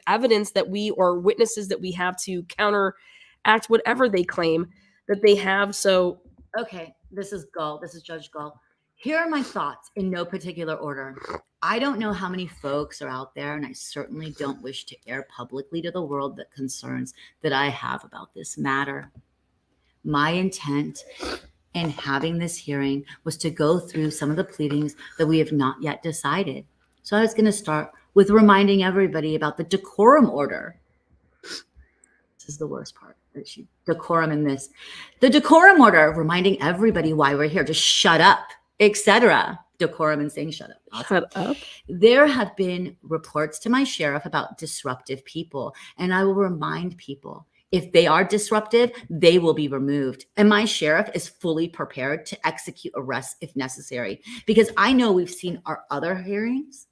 evidence that or witnesses that we have to counteract whatever they claim that they have. So okay, this is Gull. This is Judge Gull. Here are my thoughts in no particular order. I don't know how many folks are out there, and I certainly don't wish to air publicly to the world the concerns that I have about this matter. My intent in having this hearing was to go through some of the pleadings that we have not yet decided. So I was going to start with reminding everybody about the decorum order. This is the worst part. Decorum in this. The decorum order, reminding everybody why we're here. Just shut up, etc. Decorum and saying shut up. Shut up. There have been reports to my sheriff about disruptive people, and I will remind people, if they are disruptive, they will be removed. And my sheriff is fully prepared to execute arrests if necessary, because I know we've seen our other hearings.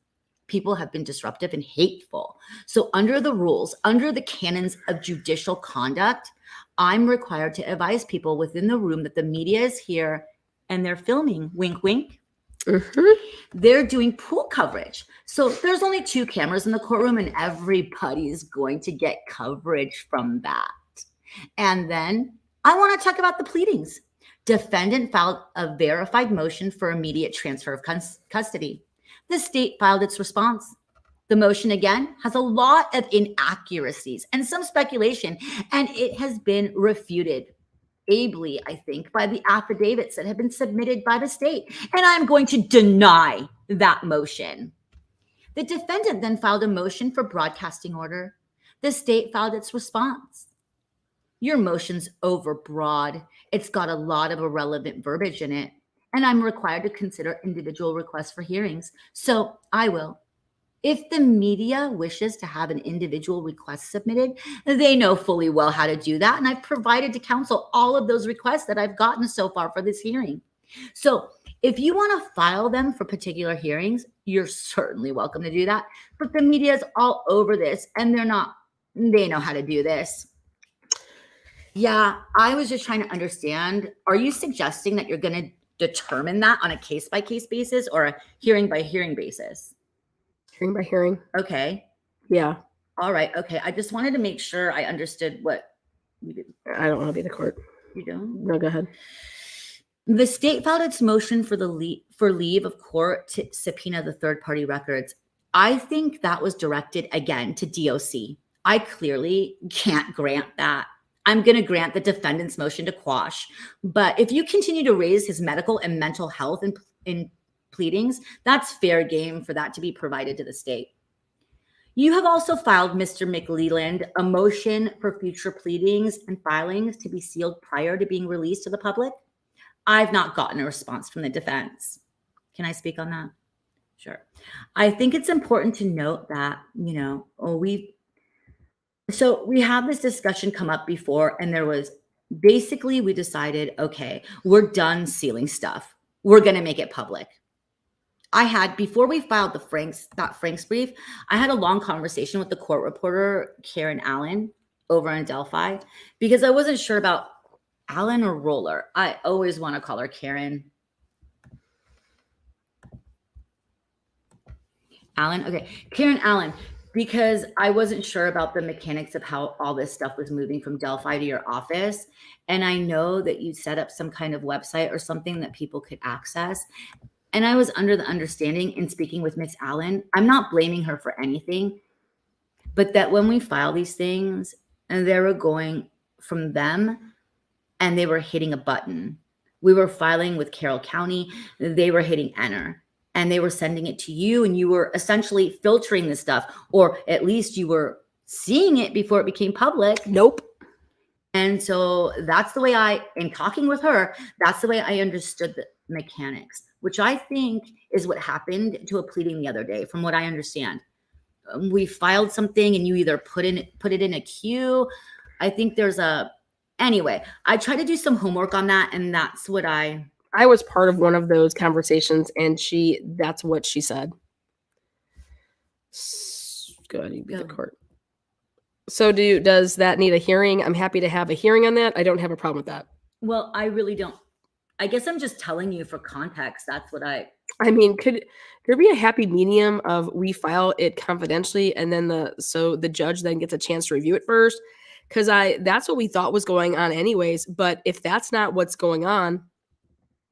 People have been disruptive and hateful. So under the rules, under the canons of judicial conduct, I'm required to advise people within the room that the media is here and they're filming. Wink, wink. Mm-hmm. They're doing pool coverage. So there's only 2 cameras in the courtroom and everybody's going to get coverage from that. And then I want to talk about the pleadings. Defendant filed a verified motion for immediate transfer of custody. The state filed its response. The motion, again, has a lot of inaccuracies and some speculation, and it has been refuted ably, I think, by the affidavits that have been submitted by the state. And I'm going to deny that motion. The defendant then filed a motion for broadcasting order. The state filed its response. Your motion's overbroad. It's got a lot of irrelevant verbiage in it, and I'm required to consider individual requests for hearings. So I will. If the media wishes to have an individual request submitted, they know fully well how to do that. And I've provided to counsel all of those requests that I've gotten so far for this hearing. So if you want to file them for particular hearings, you're certainly welcome to do that. But the media is all over this, and they know how to do this. Yeah, I was just trying to understand, are you suggesting that you're going to determine that on a case-by-case basis or a hearing-by-hearing basis? Hearing by hearing. Okay. Yeah. All right. Okay. I just wanted to make sure I understood what you did. I don't want to be the court. You don't? No, go ahead. The state filed its motion for leave of court to subpoena the third-party records. I think that was directed again to DOC. I clearly can't grant that. I'm going to grant the defendant's motion to quash. But if you continue to raise his medical and mental health in pleadings, that's fair game for that to be provided to the state. You have also filed, Mr. McLeland, a motion for future pleadings and filings to be sealed prior to being released to the public. I've not gotten a response from the defense. Can I speak on that? Sure. I think it's important to note that, we had this discussion come up before, and we decided, okay, we're done sealing stuff. We're going to make it public. Before we filed that Frank's brief, I had a long conversation with the court reporter, Karen Allen, over in Delphi, because I wasn't sure about Allen or Roller. I always want to call her Karen. Allen? Okay. Karen Allen, because I wasn't sure about the mechanics of how all this stuff was moving from Delphi to your office. And I know that you set up some kind of website or something that people could access. And I was under the understanding in speaking with Miss Allen, I'm not blaming her for anything, but that when we file these things, and they were going from them and they were hitting a button. We were filing with Carroll County. They were hitting enter and they were sending it to you, and you were essentially filtering this stuff, or at least you were seeing it before it became public. Nope. And so that's the way in talking with her, that's the way I understood the mechanics, which I think is what happened to a pleading the other day, from what I understand. We filed something and you either put it in a queue. I think anyway, I tried to do some homework on that, and that's what I was part of one of those conversations, and that's what she said. Good. You beat the Go. court. So does that need a hearing? I'm happy to have a hearing on that. I don't have a problem with that. Well, I really don't. I guess I'm just telling you for context. That's what I mean, could there be a happy medium of we file it confidentially and then the judge then gets a chance to review it first? Because that's what we thought was going on anyways. But if that's not what's going on,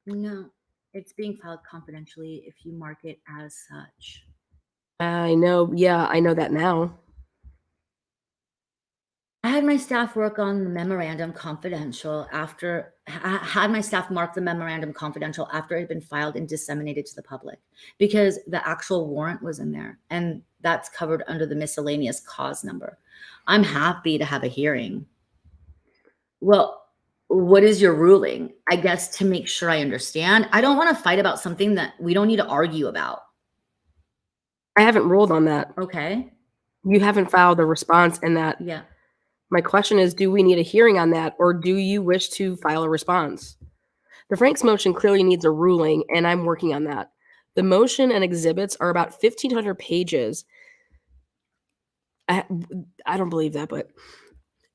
No, it's being filed confidentially if you mark it as such. I know. Yeah, I know that now. I had my staff work on the memorandum confidential after I had my staff mark the memorandum confidential after it had been filed and disseminated to the public because the actual warrant was in there and that's covered under the miscellaneous cause number. I'm happy to have a hearing. Well, what is your ruling? I guess to make sure I understand. I don't want to fight about something that we don't need to argue about. I haven't ruled on that. Okay. You haven't filed a response in that. Yeah. My question is, do we need a hearing on that, or do you wish to file a response? The Franks motion clearly needs a ruling, and I'm working on that. The motion and exhibits are about 1,500 pages. I don't believe that, but...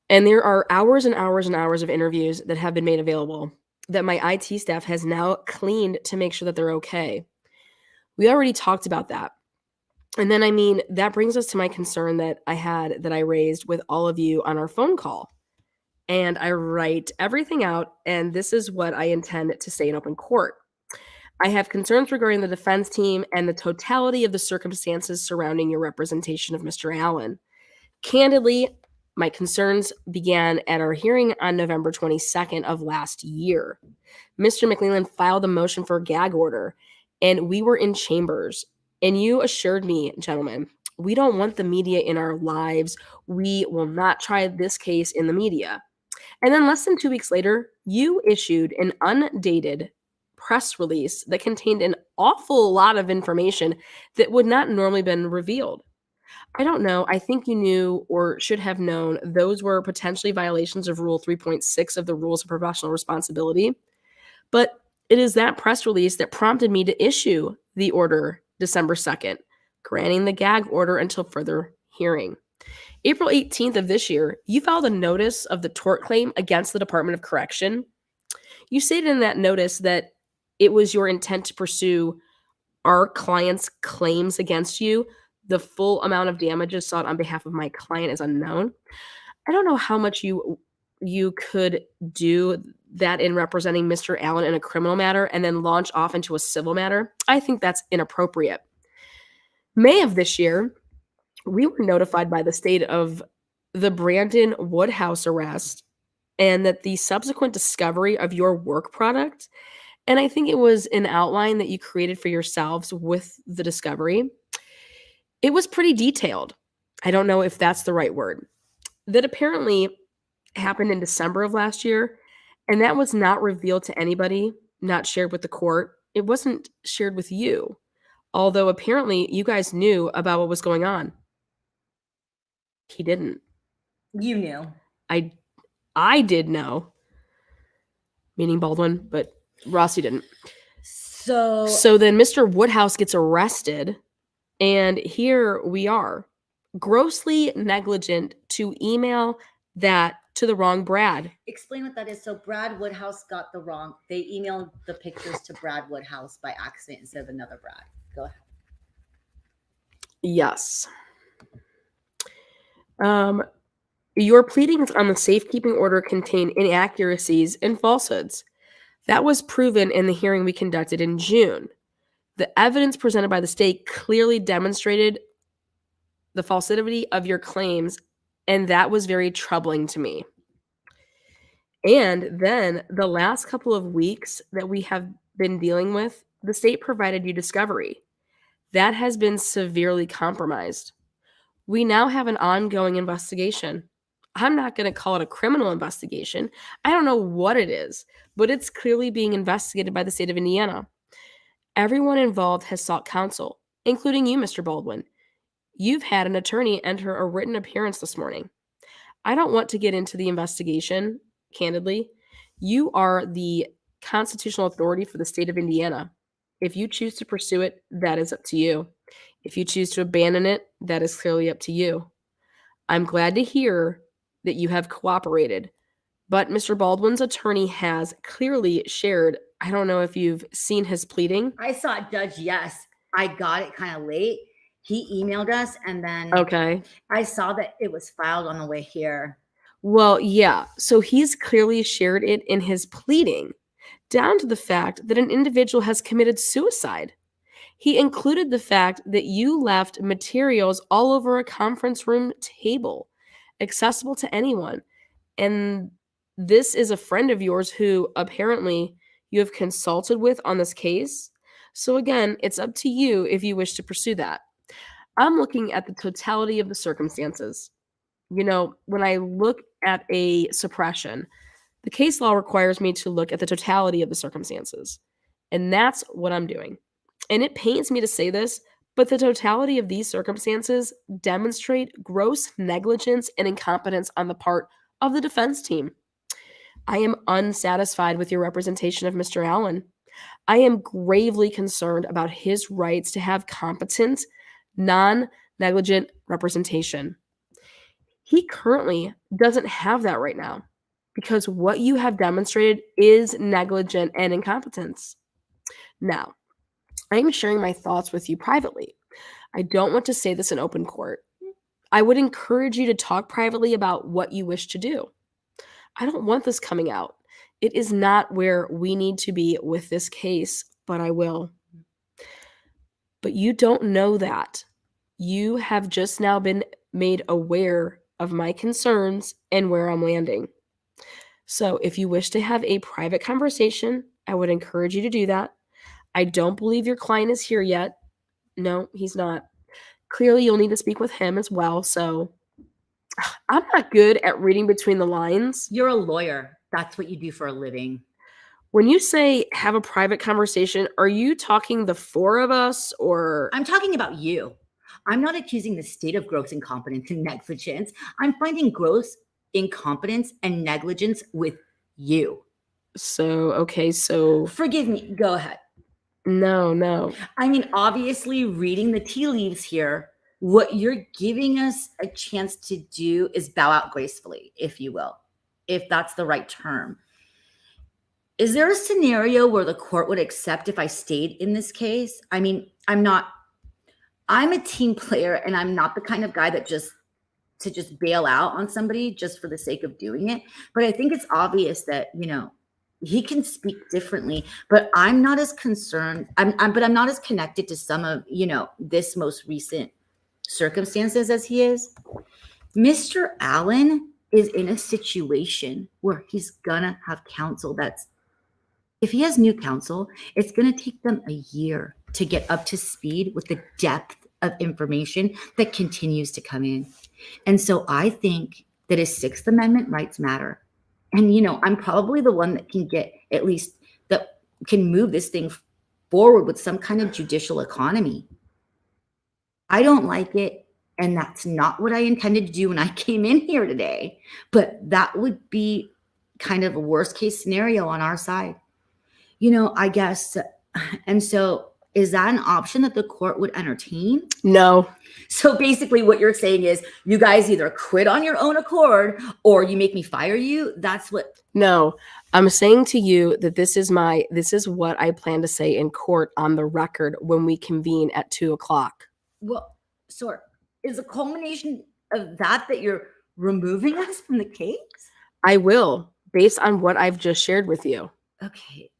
And there are hours and hours and hours of interviews that have been made available that my IT staff has now cleaned to make sure that they're okay. We already talked about that. And then, that brings us to my concern that I raised with all of you on our phone call. And I write everything out, and this is what I intend to say in open court. I have concerns regarding the defense team and the totality of the circumstances surrounding your representation of Mr. Allen. Candidly, my concerns began at our hearing on November 22nd of last year. Mr. McLeland filed a motion for a gag order, and we were in chambers. And you assured me, gentlemen, we don't want the media in our lives. We will not try this case in the media. And then less than 2 weeks later, you issued an undated press release that contained an awful lot of information that would not normally been revealed. I don't know. I think you knew or should have known those were potentially violations of Rule 3.6 of the Rules of Professional Responsibility. But it is that press release that prompted me to issue the order December 2nd, granting the gag order until further hearing. April 18th of this year, you filed a notice of the tort claim against the Department of Correction. You stated in that notice that it was your intent to pursue our client's claims against you. The full amount of damages sought on behalf of my client is unknown. I don't know how much you could do that in representing Mr. Allen in a criminal matter and then launch off into a civil matter. I think that's inappropriate. May of this year, we were notified by the state of the Brandon Woodhouse arrest and that the subsequent discovery of your work product, and I think it was an outline that you created for yourselves with the discovery. It was pretty detailed. I don't know if that's the right word. That apparently happened in December of last year, and that was not revealed to anybody, not shared with the court. It wasn't shared with you, although apparently you guys knew about what was going on. He didn't. You knew. I did know, meaning Baldwin, but Rossi didn't. So then Mr. Woodhouse gets arrested, and here we are, grossly negligent to email that to the wrong Brad. Explain what that is. So Brad Woodhouse got they emailed the pictures to Brad Woodhouse by accident instead of another Brad. Go ahead. Yes. Your pleadings on the safekeeping order contain inaccuracies and falsehoods. That was proven in the hearing we conducted in June. The evidence presented by the state clearly demonstrated the falsity of your claims, and that was very troubling to me. And then the last couple of weeks that we have been dealing with, the state provided you discovery. That has been severely compromised. We now have an ongoing investigation. I'm not going to call it a criminal investigation. I don't know what it is, but it's clearly being investigated by the state of Indiana. Everyone involved has sought counsel, including you, Mr. Baldwin. You've had an attorney enter a written appearance this morning. I don't want to get into the investigation, candidly. You are the constitutional authority for the state of Indiana. If you choose to pursue it, that is up to you. If you choose to abandon it, that is clearly up to you. I'm glad to hear that you have cooperated, but Mr. Baldwin's attorney has clearly shared. I don't know if you've seen his pleading. I saw it, Judge. Yes, I got it kind of late. He emailed us, and then Okay. I saw that it was filed on the way here. Well, yeah. So he's clearly shared it in his pleading, down to the fact that an individual has committed suicide. He included the fact that you left materials all over a conference room table, accessible to anyone. And this is a friend of yours who apparently you have consulted with on this case. So again, it's up to you if you wish to pursue that. I'm looking at the totality of the circumstances. You know, when I look at a suppression, the case law requires me to look at the totality of the circumstances. And that's what I'm doing. And it pains me to say this, but the totality of these circumstances demonstrate gross negligence and incompetence on the part of the defense team. I am unsatisfied with your representation of Mr. Allen. I am gravely concerned about his rights to have competent, non-negligent representation. He currently doesn't have that right now because what you have demonstrated is negligent and incompetence. Now, I am sharing my thoughts with you privately. I don't want to say this in open court. I would encourage you to talk privately about what you wish to do. I don't want this coming out. It is not where we need to be with this case, but I will. But you don't know that. You have just now been made aware of my concerns and where I'm landing. So if you wish to have a private conversation, I would encourage you to do that. I don't believe your client is here yet. No, he's not. Clearly, you'll need to speak with him as well. So I'm not good at reading between the lines. You're a lawyer. That's what you do for a living. When you say have a private conversation, are you talking the four of us or? I'm talking about you. I'm not accusing the state of gross incompetence and negligence. I'm finding gross incompetence and negligence with you. So, okay, so. Forgive me. Go ahead. No. I mean, obviously, reading the tea leaves here, what you're giving us a chance to do is bow out gracefully, if you will, if that's the right term. Is there a scenario where the court would accept if I stayed in this case? I mean, I'm a team player, and I'm not the kind of guy that just bail out on somebody just for the sake of doing it. But I think it's obvious that, he can speak differently, but I'm not as concerned. But I'm not as connected to some of, this most recent circumstances as he is. Mr. Allen is in a situation where he's gonna have counsel if he has new counsel, it's gonna take them a year to get up to speed with the depth of information that continues to come in. And so I think that his Sixth Amendment rights matter. And, I'm probably the one that can get at least that can move this thing forward with some kind of judicial economy. I don't like it. And that's not what I intended to do when I came in here today. But that would be kind of a worst case scenario on our side, I guess. And so is that an option that the court would entertain? No. So basically what you're saying is you guys either quit on your own accord or you make me fire you. That's what. No, I'm saying to you that this is what I plan to say in court on the record when we convene at 2:00. Well, sir, is a culmination of that you're removing us from the case? I will, based on what I've just shared with you. Okay.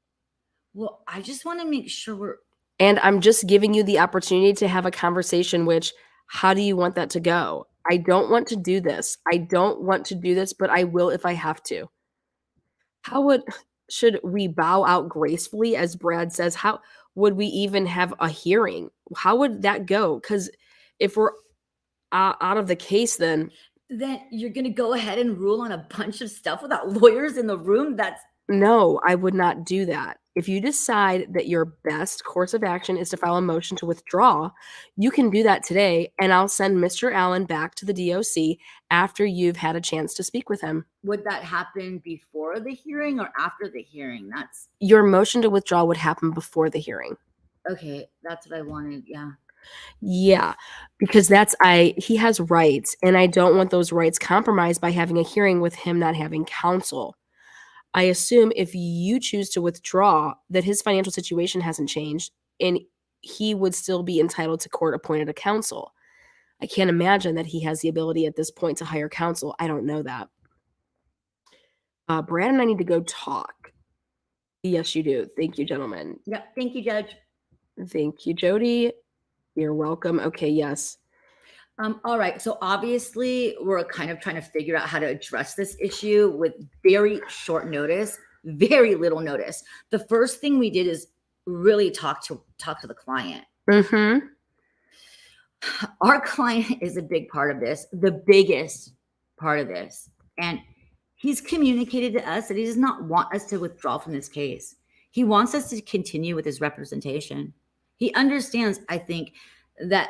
Well, I just want to make sure And I'm just giving you the opportunity to have a conversation, which, how do you want that to go? I don't want to do this. But I will if I have to. Should we bow out gracefully, as Brad says? How would we even have a hearing? How would that go? Because if we're out of the case, then you're going to go ahead and rule on a bunch of stuff without lawyers in the room? No, I would not do that. If you decide that your best course of action is to file a motion to withdraw, you can do that today, and I'll send Mr. Allen back to the DOC after you've had a chance to speak with him. Would that happen before the hearing or after the hearing? Your motion to withdraw would happen before the hearing. Okay, that's what I wanted, yeah. Yeah, because he has rights, and I don't want those rights compromised by having a hearing with him not having counsel. I assume if you choose to withdraw, that his financial situation hasn't changed, and he would still be entitled to court-appointed counsel. I can't imagine that he has the ability at this point to hire counsel. I don't know that. Brad and I need to go talk. Yes, you do. Thank you, gentlemen. Yep. Thank you, Judge. Thank you, Jody. You're welcome. Okay, yes. All right. So obviously we're kind of trying to figure out how to address this issue with very short notice, very little notice. The first thing we did is really talk to the client. Mm-hmm. Our client is a big part of this, the biggest part of this. And he's communicated to us that he does not want us to withdraw from this case. He wants us to continue with his representation. He understands, I think, that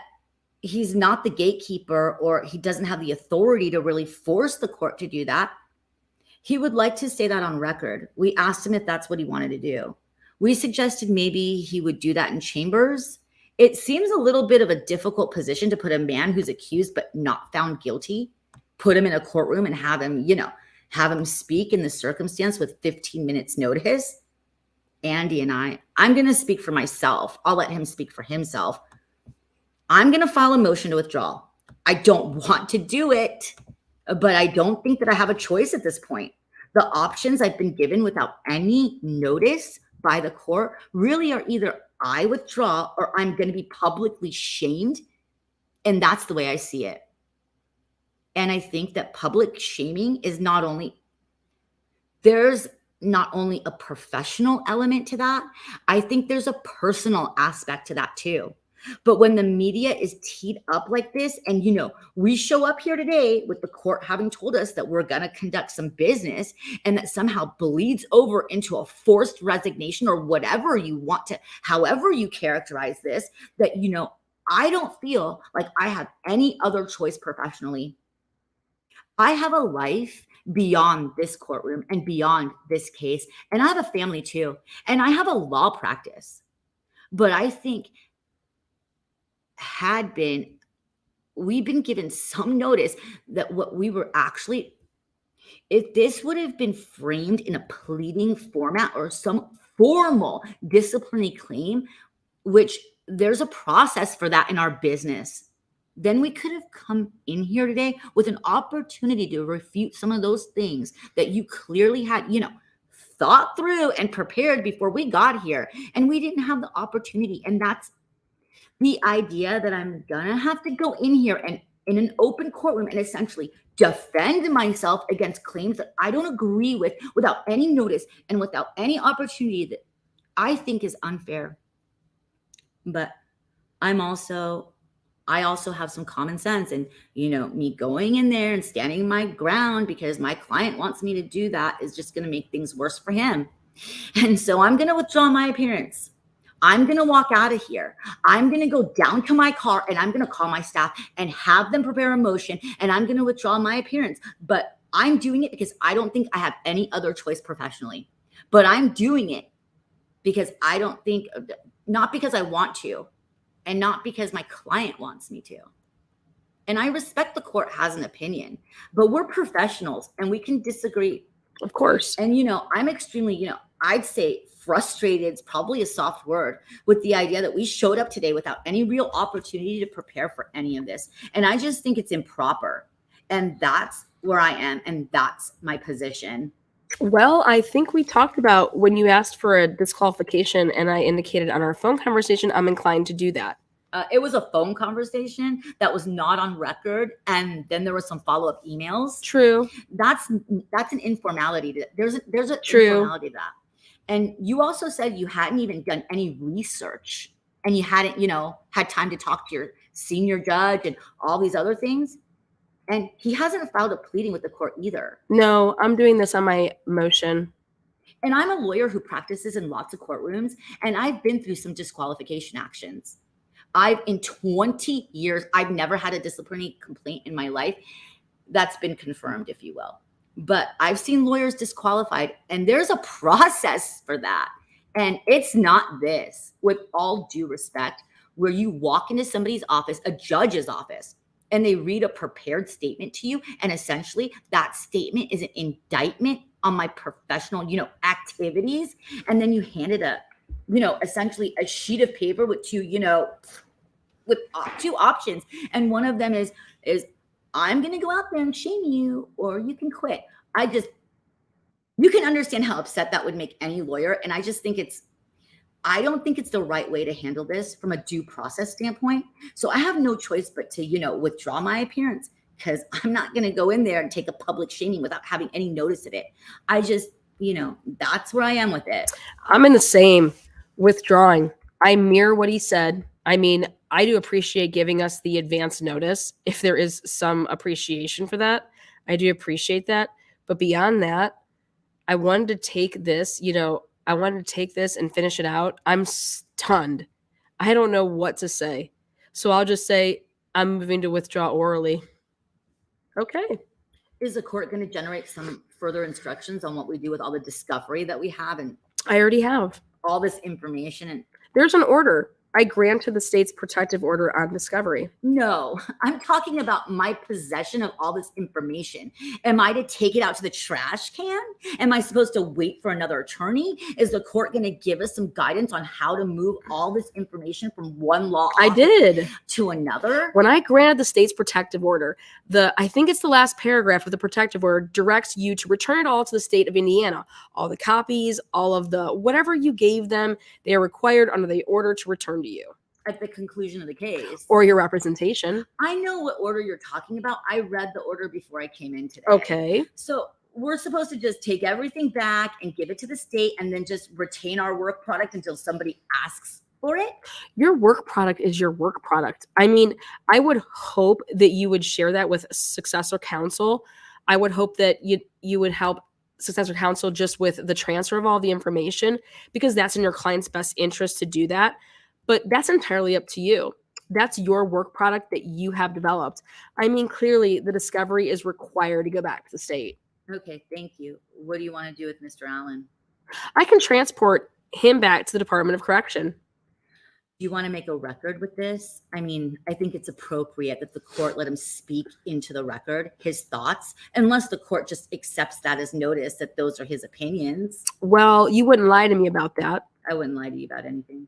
he's not the gatekeeper, or he doesn't have the authority to really force the court to do that. He would like to say that on record. We asked him if that's what he wanted to do. We suggested maybe he would do that in chambers. It seems a little bit of a difficult position to put a man who's accused but not found guilty, put him in a courtroom and have him speak in the circumstance with 15 minutes notice. Andy and I'm going to speak for myself. I'll let him speak for himself. I'm going to file a motion to withdraw. I don't want to do it, but I don't think that I have a choice at this point. The options I've been given without any notice by the court really are either I withdraw or I'm going to be publicly shamed. And that's the way I see it. And I think that public shaming is there's not only a professional element to that, I think there's a personal aspect to that too. But when the media is teed up like this, and we show up here today with the court having told us that we're going to conduct some business, and that somehow bleeds over into a forced resignation or whatever you want to, however you characterize this, that, I don't feel like I have any other choice professionally. I have a life beyond this courtroom and beyond this case. And I have a family too. And I have a law practice. But I think we've been given some notice that what we were actually, if this would have been framed in a pleading format or some formal disciplinary claim, which there's a process for that in our business, then we could have come in here today with an opportunity to refute some of those things that you clearly had, thought through and prepared before we got here. And we didn't have the opportunity. And that's the idea that I'm going to have to go in here and in an open courtroom and essentially defend myself against claims that I don't agree with without any notice and without any opportunity, that I think is unfair. But I also have some common sense, and me going in there and standing my ground because my client wants me to do that is just going to make things worse for him. And so I'm going to withdraw my appearance. I'm going to walk out of here. I'm going to go down to my car and I'm going to call my staff and have them prepare a motion, and I'm going to withdraw my appearance. But I'm doing it because I don't think I have any other choice professionally. But I'm doing it because I don't think, not because I want to, and not because my client wants me to. And I respect the court has an opinion, but we're professionals and we can disagree. Of course. And, I'm extremely, I'd say frustrated is probably a soft word, with the idea that we showed up today without any real opportunity to prepare for any of this. And I just think it's improper. And that's where I am. And that's my position. Well, I think we talked about when you asked for a disqualification, and I indicated on our phone conversation, I'm inclined to do that. It was a phone conversation that was not on record, and then there was some follow-up emails. True. That's an informality. There's an informality to that. And you also said you hadn't even done any research, and you hadn't, had time to talk to your senior judge and all these other things. And he hasn't filed a pleading with the court either. No, I'm doing this on my motion. And I'm a lawyer who practices in lots of courtrooms, and I've been through some disqualification actions. In 20 years, I've never had a disciplinary complaint in my life that's been confirmed, if you will. But I've seen lawyers disqualified, and there's a process for that. And it's not this. With all due respect, where you walk into somebody's office, a judge's office, and they read a prepared statement to you. And essentially that statement is an indictment on my professional, activities. And then you handed essentially a sheet of paper with two options. And one of them is I'm going to go out there and shame you, or you can quit. You can understand how upset that would make any lawyer. And I don't think it's the right way to handle this from a due process standpoint. So I have no choice but to, withdraw my appearance, because I'm not going to go in there and take a public shaming without having any notice of it. I just, that's where I am with it. I'm in the same withdrawing. I mirror what he said. I mean, I do appreciate giving us the advance notice. If there is some appreciation for that, I do appreciate that. But beyond that, I wanted to take this, and finish it out. I'm stunned. I don't know what to say. So I'll just say I'm moving to withdraw orally. Okay. Is the court going to generate some further instructions on what we do with all the discovery that we have and I already have all this information? And there's an order. I granted the state's protective order on discovery. No, I'm talking about my possession of all this information. Am I to take it out to the trash can? Am I supposed to wait for another attorney? Is the court going to give us some guidance on how to move all this information from one law I did to another? When I granted the state's protective order, I think it's the last paragraph of the protective order directs you to return it all to the state of Indiana. All the copies, all of the whatever you gave them, they are required under the order to return to you. At the conclusion of the case. Or your representation. I know what order you're talking about. I read the order before I came in today. Okay. So we're supposed to just take everything back and give it to the state and then just retain our work product until somebody asks for it? Your work product is your work product. I mean, I would hope that you would share that with successor counsel. I would hope that you would help successor counsel just with the transfer of all the information, because that's in your client's best interest to do that. But that's entirely up to you. That's your work product that you have developed. I mean, clearly the discovery is required to go back to the state. Okay, thank you. What do you want to do with Mr. Allen? I can transport him back to the Department of Correction. Do you want to make a record with this? I mean, I think it's appropriate that the court let him speak into the record, his thoughts, unless the court just accepts that as notice that those are his opinions. Well, you wouldn't lie to me about that. I wouldn't lie to you about anything.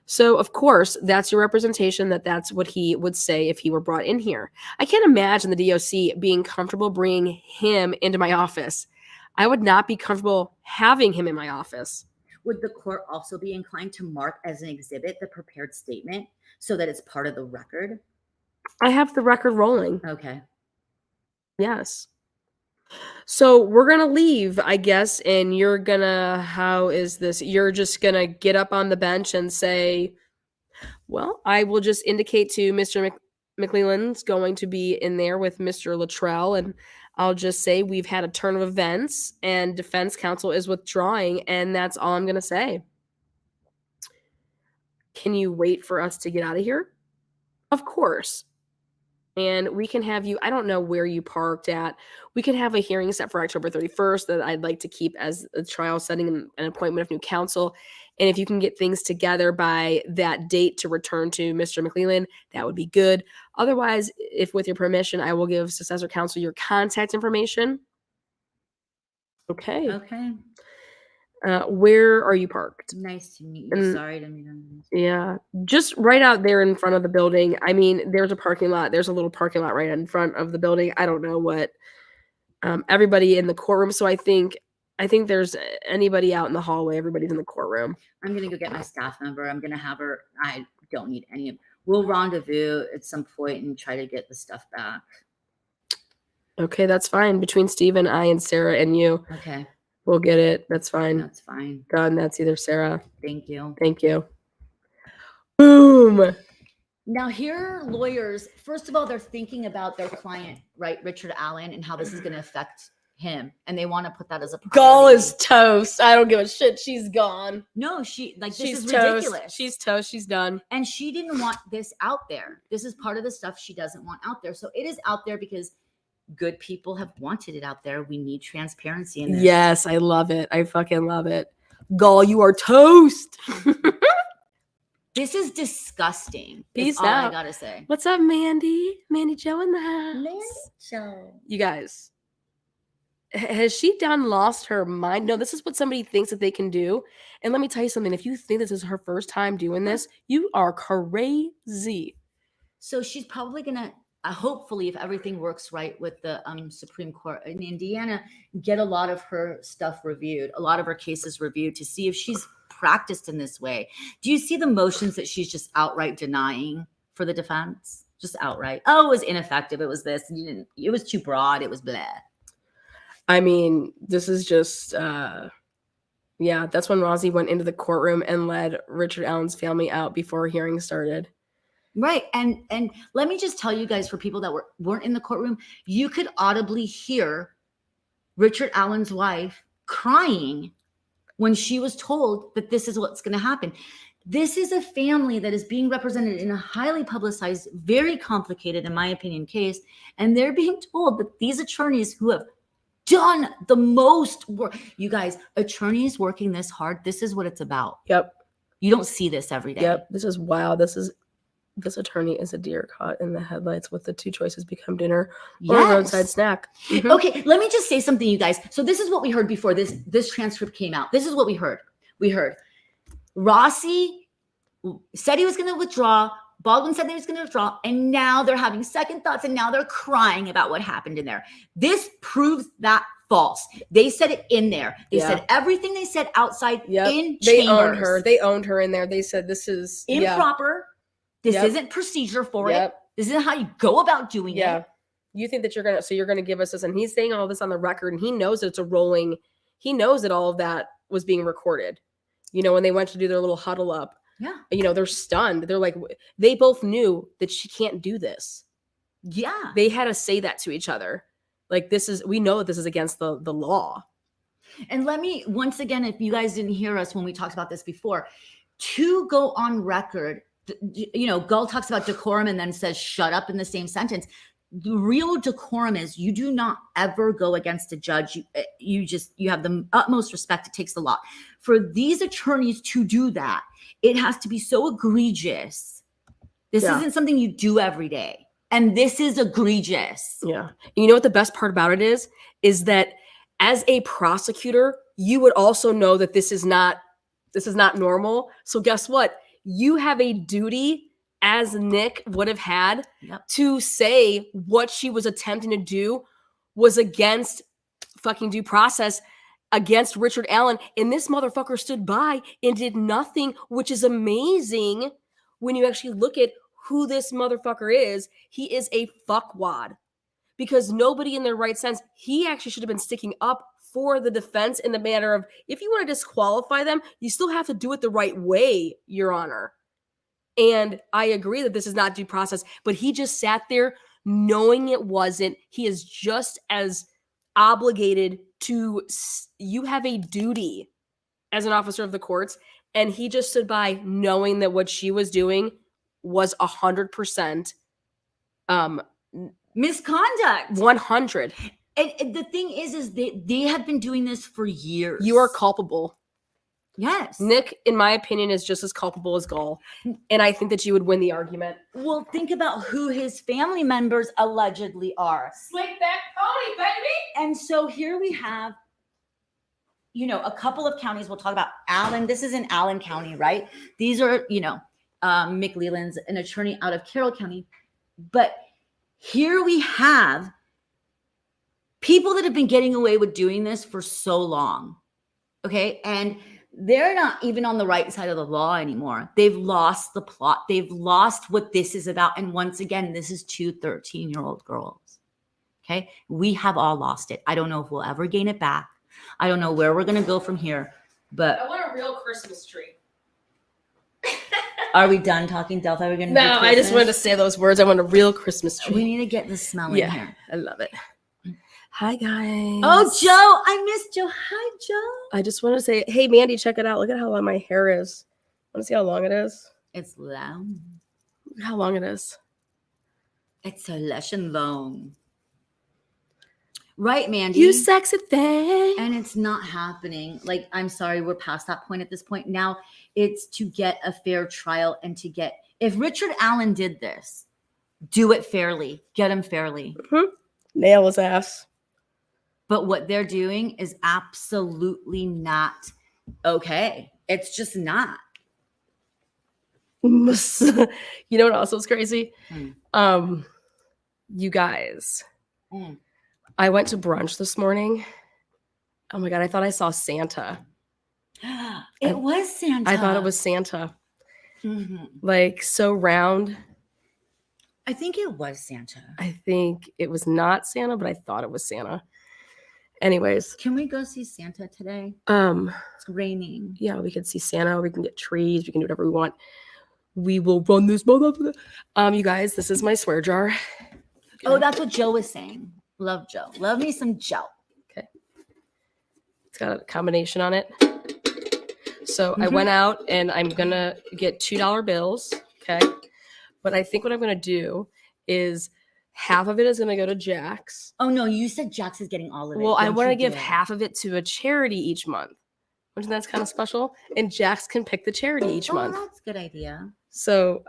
So, of course, that's your representation, that's what he would say if he were brought in here. I can't imagine the DOC being comfortable bringing him into my office. I would not be comfortable having him in my office. Would the court also be inclined to mark as an exhibit the prepared statement so that it's part of the record? I have the record rolling. Okay. Yes. So we're going to leave, I guess, and you're going to, how is this? You're just going to get up on the bench and say, well, I will just indicate to Mr. McLeland's going to be in there with Mr. Luttrell, and I'll just say we've had a turn of events and defense counsel is withdrawing, and that's all I'm going to say. Can you wait for us to get out of here? Of course. And we can have you, I don't know where you parked at. We can have a hearing set for October 31st that I'd like to keep as a trial setting and an appointment of new counsel. And if you can get things together by that date to return to Mr. McLeland, that would be good. Otherwise, if with your permission, I will give successor counsel your contact information. Okay. Okay. Where are you parked? Nice to meet you. Sorry to meet you. Yeah, just right out there in front of the building. I mean, there's a parking lot. There's a little parking lot right in front of the building. I don't know what everybody in the courtroom. So I think there's anybody out in the hallway. Everybody's in the courtroom. I'm going to go get my staff member. I'm going to have her. I don't need any of. We'll rendezvous at some point and try to get the stuff back. Okay, that's fine. Between Steve and I and Sarah and you. Okay. We'll get it. That's fine. That's fine. Done. That's either Sarah. Thank you. Thank you. Boom. Now, here are lawyers. First of all, they're thinking about their client, right? Richard Allen, and how this is going to affect him. And they want to put that as a priority. Gull is toast. I don't give a shit. She's gone. No, this She's is toast. ridiculous. She's toast. She's done. And she didn't want this out there. This is part of the stuff she doesn't want out there. So it is out there because good people have wanted it out there. We need transparency in this. Yes, I love it. I fucking love it. Gull, you are toast. This is disgusting. Peace Is all I out. gotta say. What's up, Mandy? Mandy Joe in the house. Joe. You guys, has she done lost her mind? No, this is what somebody thinks that they can do. And let me tell you something. If you think this is her first time doing this, you are crazy. So she's probably gonna, hopefully, if everything works right with the Supreme Court in Indiana, get a lot of her stuff reviewed, a lot of her cases reviewed to see if she's practiced in this way. Do you see the motions that she's just outright denying for the defense? Just outright. Oh, it was ineffective. It was this. You didn't. It was too broad. It was blah. I mean, this is just, yeah, that's when Rosie went into the courtroom and led Richard Allen's family out before hearing started. Right. And let me just tell you guys, for people that weren't in the courtroom, you could audibly hear Richard Allen's wife crying when she was told that this is what's going to happen. This is a family that is being represented in a highly publicized, very complicated, in my opinion, case. And they're being told that these attorneys who have done the most work, you guys, attorneys working this hard, this is what it's about. Yep. You don't see this every day. Yep. This is wow. This attorney is a deer caught in the headlights with the two choices become dinner or a roadside snack. Mhm. Okay, let me just say something, you guys. So this is what we heard before this transcript came out. This is what we heard. We heard Rossi said he was going to withdraw. Baldwin said he was going to withdraw. And now they're having second thoughts and now they're crying about what happened in there. This proves that false. They said it in there. They said everything they said outside in They chambers. owned her. They owned her in there. They said this is improper. This isn't procedure for it. This isn't how you go about doing it. You think that you're gonna give us this, and he's saying all this on the record, and he knows that it's a rolling. He knows that all of that was being recorded. You know, when they went to do their little huddle up, they're stunned. They're like, they both knew that she can't do this. Yeah, they had to say that to each other. Like, we know that this is against the law. And let me once again, if you guys didn't hear us when we talked about this before, to go on record. Gull talks about decorum and then says shut up in the same sentence. The real decorum is you do not ever go against a judge. You have the utmost respect. It takes a lot for these attorneys to do that. It has to be so egregious. This isn't something you do every day. And this is egregious. Yeah. You know what the best part about it is that as a prosecutor, you would also know that this is not normal. So guess what? You have a duty, as Nick would have had, to say what she was attempting to do was against fucking due process, against Richard Allen. And this motherfucker stood by and did nothing, which is amazing when you actually look at who this motherfucker is. He is a fuckwad. Because nobody in their right sense, he actually should have been sticking up for the defense in the manner of, if you want to disqualify them, you still have to do it the right way, Your Honor. And I agree that this is not due process, but he just sat there knowing it wasn't. He is just as obligated to, you have a duty as an officer of the courts, and he just stood by knowing that what she was doing was 100% misconduct. 100. And the thing is they have been doing this for years. You are culpable. Yes. Nick, in my opinion, is just as culpable as Gull. And I think that you would win the argument. Well, think about who his family members allegedly are. Slick that pony, baby. And so here we have, a couple of counties. We'll talk about Allen. This is in Allen County, right? These are, McLeland's an attorney out of Carroll County. But here we have people that have been getting away with doing this for so long. Okay. And they're not even on the right side of the law anymore. They've lost the plot. They've lost what this is about. And once again, this is 2 13-year-old girls. Okay. We have all lost it. I don't know if we'll ever gain it back. I don't know where we're going to go from here, but I want a real Christmas tree. Are we done talking Delphi? Are we going to No, I just wanted to say those words. I want a real Christmas tree. We need to get the smell in here. I love it. Hi, guys. Oh, Joe. I miss Joe. Hi, Joe. I just want to say, hey, Mandy, check it out. Look at how long my hair is. Want to see how long it is? It's long. Look how long it is. It's so lush and long. Right, Mandy. You sexy thing. And it's not happening. Like, I'm sorry, we're past that point at this point. Now it's to get a fair trial and to get, if Richard Allen did this, do it fairly, get him fairly. Nail his ass. But what they're doing is absolutely not okay. It's just not. You know what also is crazy? You guys, I went to brunch this morning. Oh my God, I thought I saw Santa. It was Santa. I thought it was Santa. Mhm. Like, so round. I think it was Santa. I think it was not Santa, but I thought it was Santa. Anyways. Can we go see Santa today? It's raining. Yeah, we can see Santa. We can get trees. We can do whatever we want. We will run this motherfucker. You guys, this is my swear jar. Okay. Oh, that's what Joe was saying. Love Joe. Love me some Joe. Okay. It's got a combination on it. So I went out and I'm going to get $2 bills. Okay. But I think what I'm going to do is half of it is going to go to Jax. Oh, no, you said Jax is getting all of it. Well, I Don't want to you give dare. half of it to a charity each month. Which that's kind of special. And Jax can pick the charity each month. That's a good idea. So,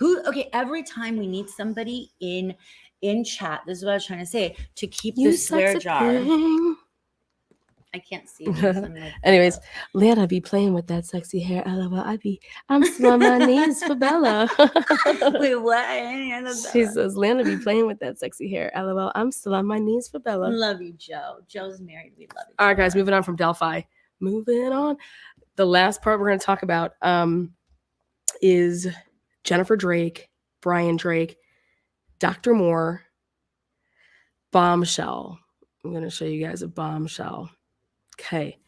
okay, every time we need somebody in chat, this is what I was trying to say, to keep you the swear sexy jar. thing. I can't see it. So I'm like, Anyways, Lana be playing with that sexy hair. I'm still on my knees for Bela. wait, what? She says, Lana be playing with that sexy hair. LOL, I'm still on my knees for Bela. Love you, Joe. Joe's married. We love you. All right, guys, moving on from Delphi. Moving on. The last part we're going to talk about is Jennifer Drake, Brian Drake, Dr. Moore, bombshell. I'm going to show you guys a bombshell. Okay.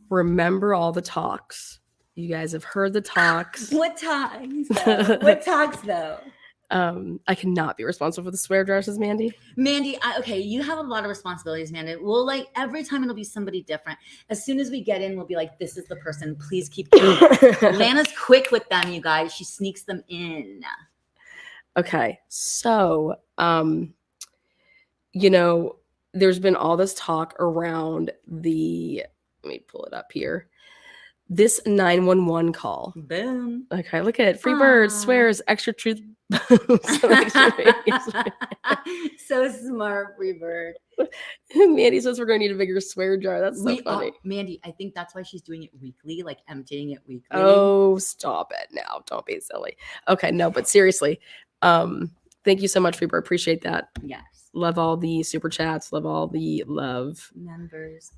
Remember all the talks. You guys have heard the talks. What talks? Though? What talks though? I cannot be responsible for the swear jar, says Mandy. Mandy, okay, you have a lot of responsibilities, Mandy. We'll like every time it'll be somebody different. As soon as we get in, we'll be like, this is the person. Please keep doing it. Lana's quick with them, you guys. She sneaks them in. Okay. So, there's been all this talk around let me pull it up here. This 911 call. Boom. Okay, look at it. Free birds, swears, extra truth. So smart, free bird. Mandy says we're going to need a bigger swear jar. That's so funny. Mandy, I think that's why she's doing it weekly, like emptying it weekly. Oh, stop it now. Don't be silly. Okay, no, but seriously, thank you so much, Freebird. Appreciate that. Yes. Love all the super chats. Love all the love. Members.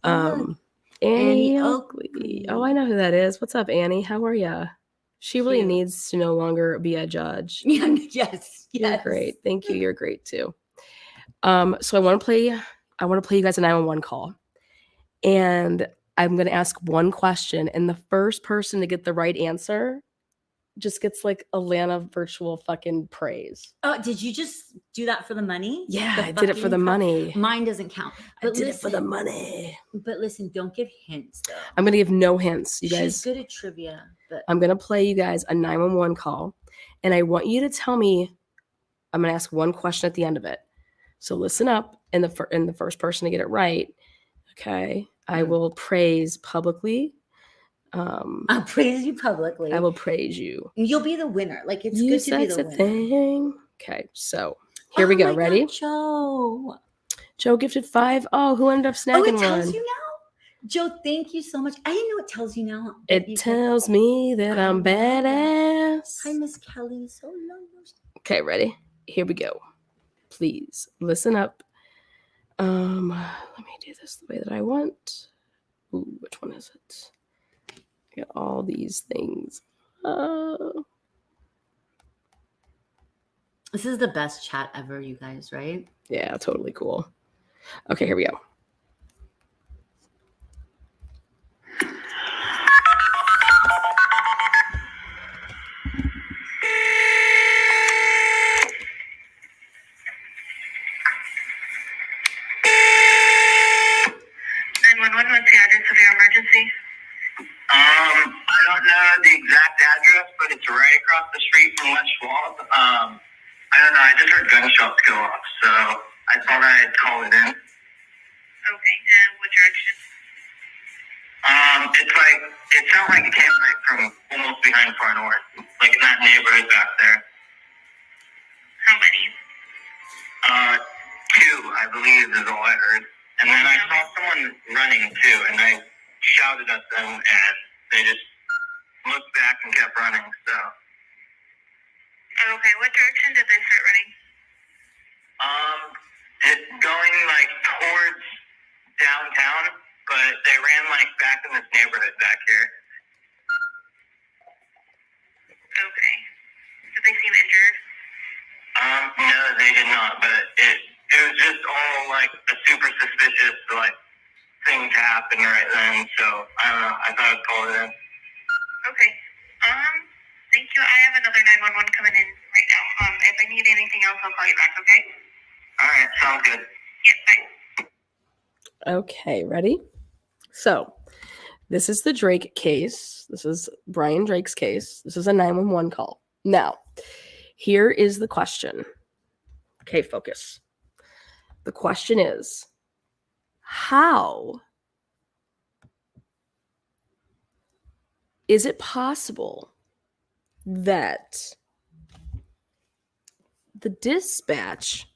Annie Oakley. Oakley. Oh, I know who that is. What's up, Annie? How are ya? She really needs to no longer be a judge. Yes. You're great. Thank you. You're great too. So I want to play you guys a 911 call. And I'm going to ask one question. And the first person to get the right answer just gets like a Lana virtual fucking praise. Oh, did you just do that for the money? Yeah, I did it for the money. Mine doesn't count. But I did it for the money. But listen, don't give hints though. I'm going to give no hints, you guys. She's good at trivia. But I'm going to play you guys a 911 call. And I want you to tell me, I'm going to ask one question at the end of it. So listen up, and the first person to get it right, okay, I will praise publicly. I'll praise you publicly. I will praise you. You'll be the winner. Like it's good to be the winner. Thing. Okay, so here we go. Ready? God, Joe gifted 5. Oh, who ended up snagging it tells one? you now? Joe, thank you so much. I didn't know it tells you now. It tells me that I'm badass. Hi, Miss Kelly. So long. Okay, ready? Here we go. Please listen up. Let me do this the way that I want. Ooh, which one is it? I got all these things. This is the best chat ever, you guys, right? Yeah, totally cool. Okay, here we go. What's the address of your emergency? I don't know the exact address, but it's right across the street from West Schwab. I don't know. I just heard gunshots go off, so I thought I'd call it in. Okay, and what direction? It sounds like it came like from almost behind Far North, like in that neighborhood back there. How many? Two, I believe, is all I heard. And then I saw someone running too, and I shouted at them, and they just looked back and kept running. So. Okay, what direction did they start running? It's going like towards downtown, but they ran like back in this neighborhood back here. Okay. Did they seem injured? No, they did not, but it was just all like a super suspicious like thing to happen right then, so I don't know, I thought I'd call it in. Okay. Thank you. I have another 911 coming in right now. If I need anything else, I'll call you back, okay? Alright, sounds good. Yep, bye. Okay, ready? So, this is the Drake case. This is Brian Drake's case. This is a 911 call. Now, here is the question. Okay, focus. The question is, how is it possible that the dispatch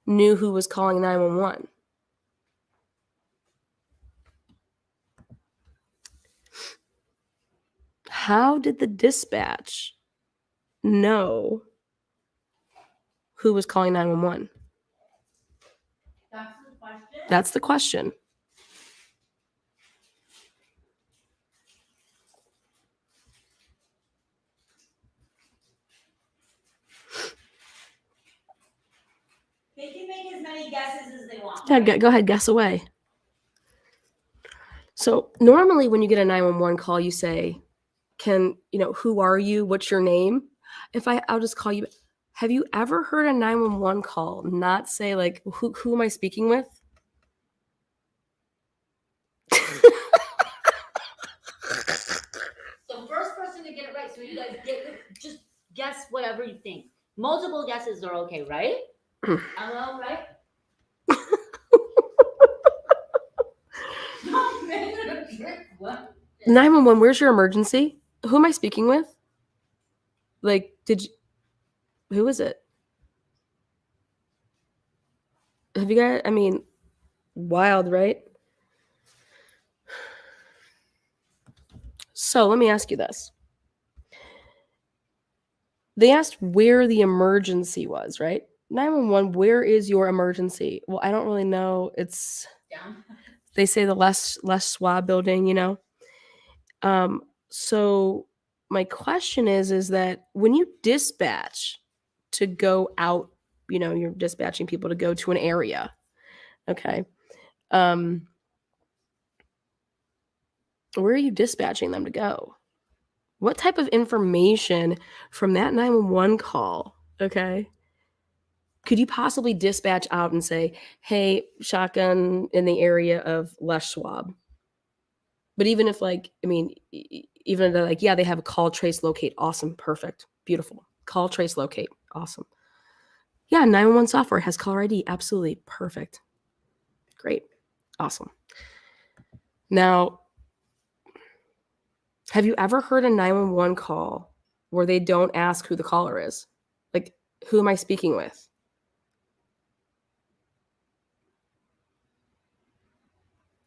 knew who was calling 911? How did the dispatch know who was calling 911? That's the question. That's the question. They can make as many guesses as they want. Yeah, go ahead, guess away. So normally when you get a 911 call, you say, who are you? What's your name? I'll just call you. Have you ever heard a 911 call not say like, who am I speaking with? So first person to get it right. So you guys just guess whatever you think. Multiple guesses are okay, right? Hello, right? 911, where's your emergency? Who am I speaking with? Like, who is it? Have you guys, wild, right? So let me ask you this. They asked where the emergency was, right? 911, where is your emergency? Well, I don't really know. It's Down. They say the Les Schwab building, So my question is that when you dispatch to go out, you're dispatching people to go to an area, okay? Where are you dispatching them to go? What type of information from that 911 call, okay, could you possibly dispatch out and say, hey, shotgun in the area of Les Schwab? But even if even if they're like, yeah, they have a call, trace, locate. Awesome. Perfect. Beautiful. Call, trace, locate. Awesome. Yeah, 911 software has caller ID. Absolutely. Perfect. Great. Awesome. Now, have you ever heard a 911 call where they don't ask who the caller is? Like, who am I speaking with?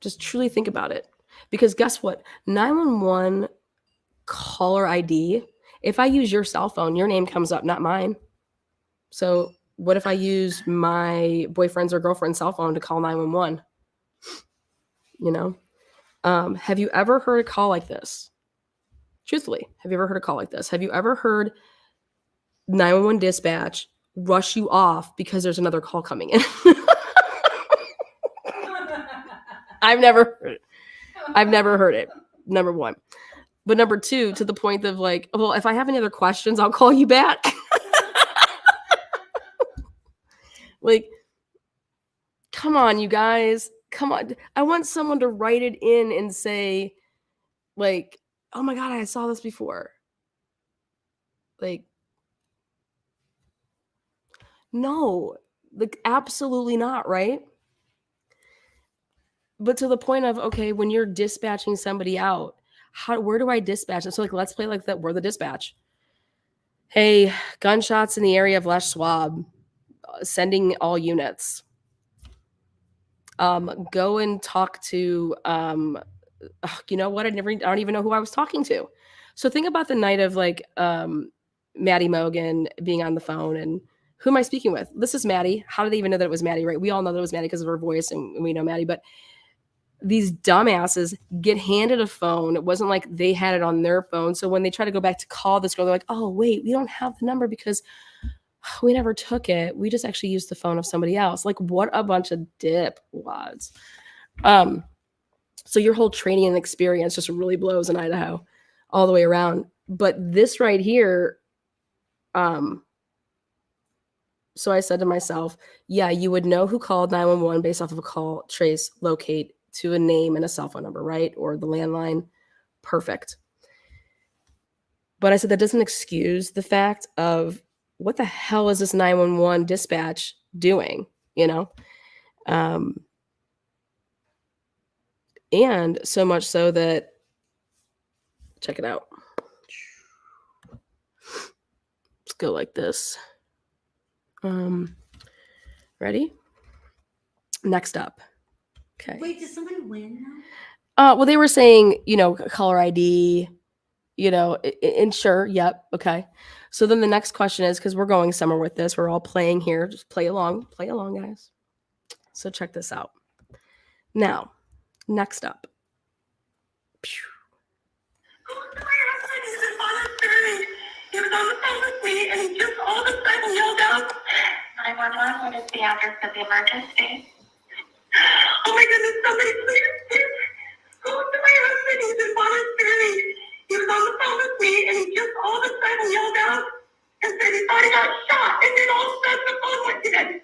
Just truly think about it. Because guess what? 911 caller ID, if I use your cell phone, your name comes up, not mine. So what if I use my boyfriend's or girlfriend's cell phone to call 911? Have you ever heard a call like this? Truthfully, have you ever heard a call like this? Have you ever heard 911 dispatch rush you off because there's another call coming in? I've never heard it. Number one. But number two, to the point of like, well, if I have any other questions, I'll call you back. Like, come on, you guys. Come on. I want someone to write it in and say, like, oh my God, I saw this before. Like, no, like, absolutely not, right? But to the point of, okay, when you're dispatching somebody out, where do I dispatch them? So like, let's play like that. We're the dispatch. Hey, gunshots in the area of Les Schwab, sending all units. Go and talk to, you know what? I don't even know who I was talking to. So think about the night of like, Maddie Mogan being on the phone and who am I speaking with? This is Maddie. How do they even know that it was Maddie, right? We all know that it was Maddie because of her voice and we know Maddie, but these dumbasses get handed a phone. It wasn't like they had it on their phone. So when they try to go back to call this girl, they're like, oh, wait, we don't have the number because we never took it. We just actually used the phone of somebody else. Like, what a bunch of dip wads. So your whole training and experience just really blows in Idaho all the way around. But this right here, so I said to myself, yeah, you would know who called 911 based off of a call, trace, locate to a name and a cell phone number, right? Or the landline. Perfect. But I said that doesn't excuse the fact of what the hell is this 911 dispatch doing, you know? And so much so that, check it out. Let's go like this. Ready? Next up. Okay. Wait, did somebody win now? Well, they were saying, you know, caller ID, you know, and sure, yep, okay. So then the next question is, because we're going somewhere with this, we're all playing here. Just play along, guys. So check this out. Now, next up. He was on the phone with me, and he just all of a sudden yelled out, 911, what is the address of the emergency? Oh my goodness, somebody please go to my husband. He's in Bonner's Ferry. He was on the phone with me, and he just all of a sudden yelled out and said he thought he got shot, and then all of a sudden the phone went dead.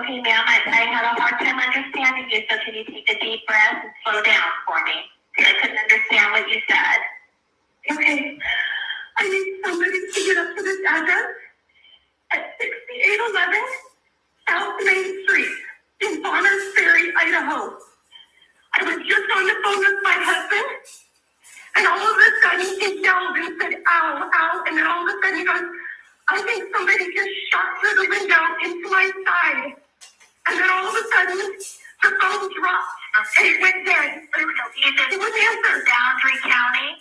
Okay, ma'am, I had a hard time understanding you, so can you take a deep breath and slow down for me? I couldn't understand what you said. Okay. I need somebody to get up to this address at 6811 South Main Street in Bonner's Ferry, Idaho. I was just on the phone with my husband, and all of a sudden he yelled and said, ow, ow, and then all of a sudden he goes, I think somebody just shot through the window into my side. And then all of a sudden, the phone dropped, and it went dead. It was answered. Boundary County?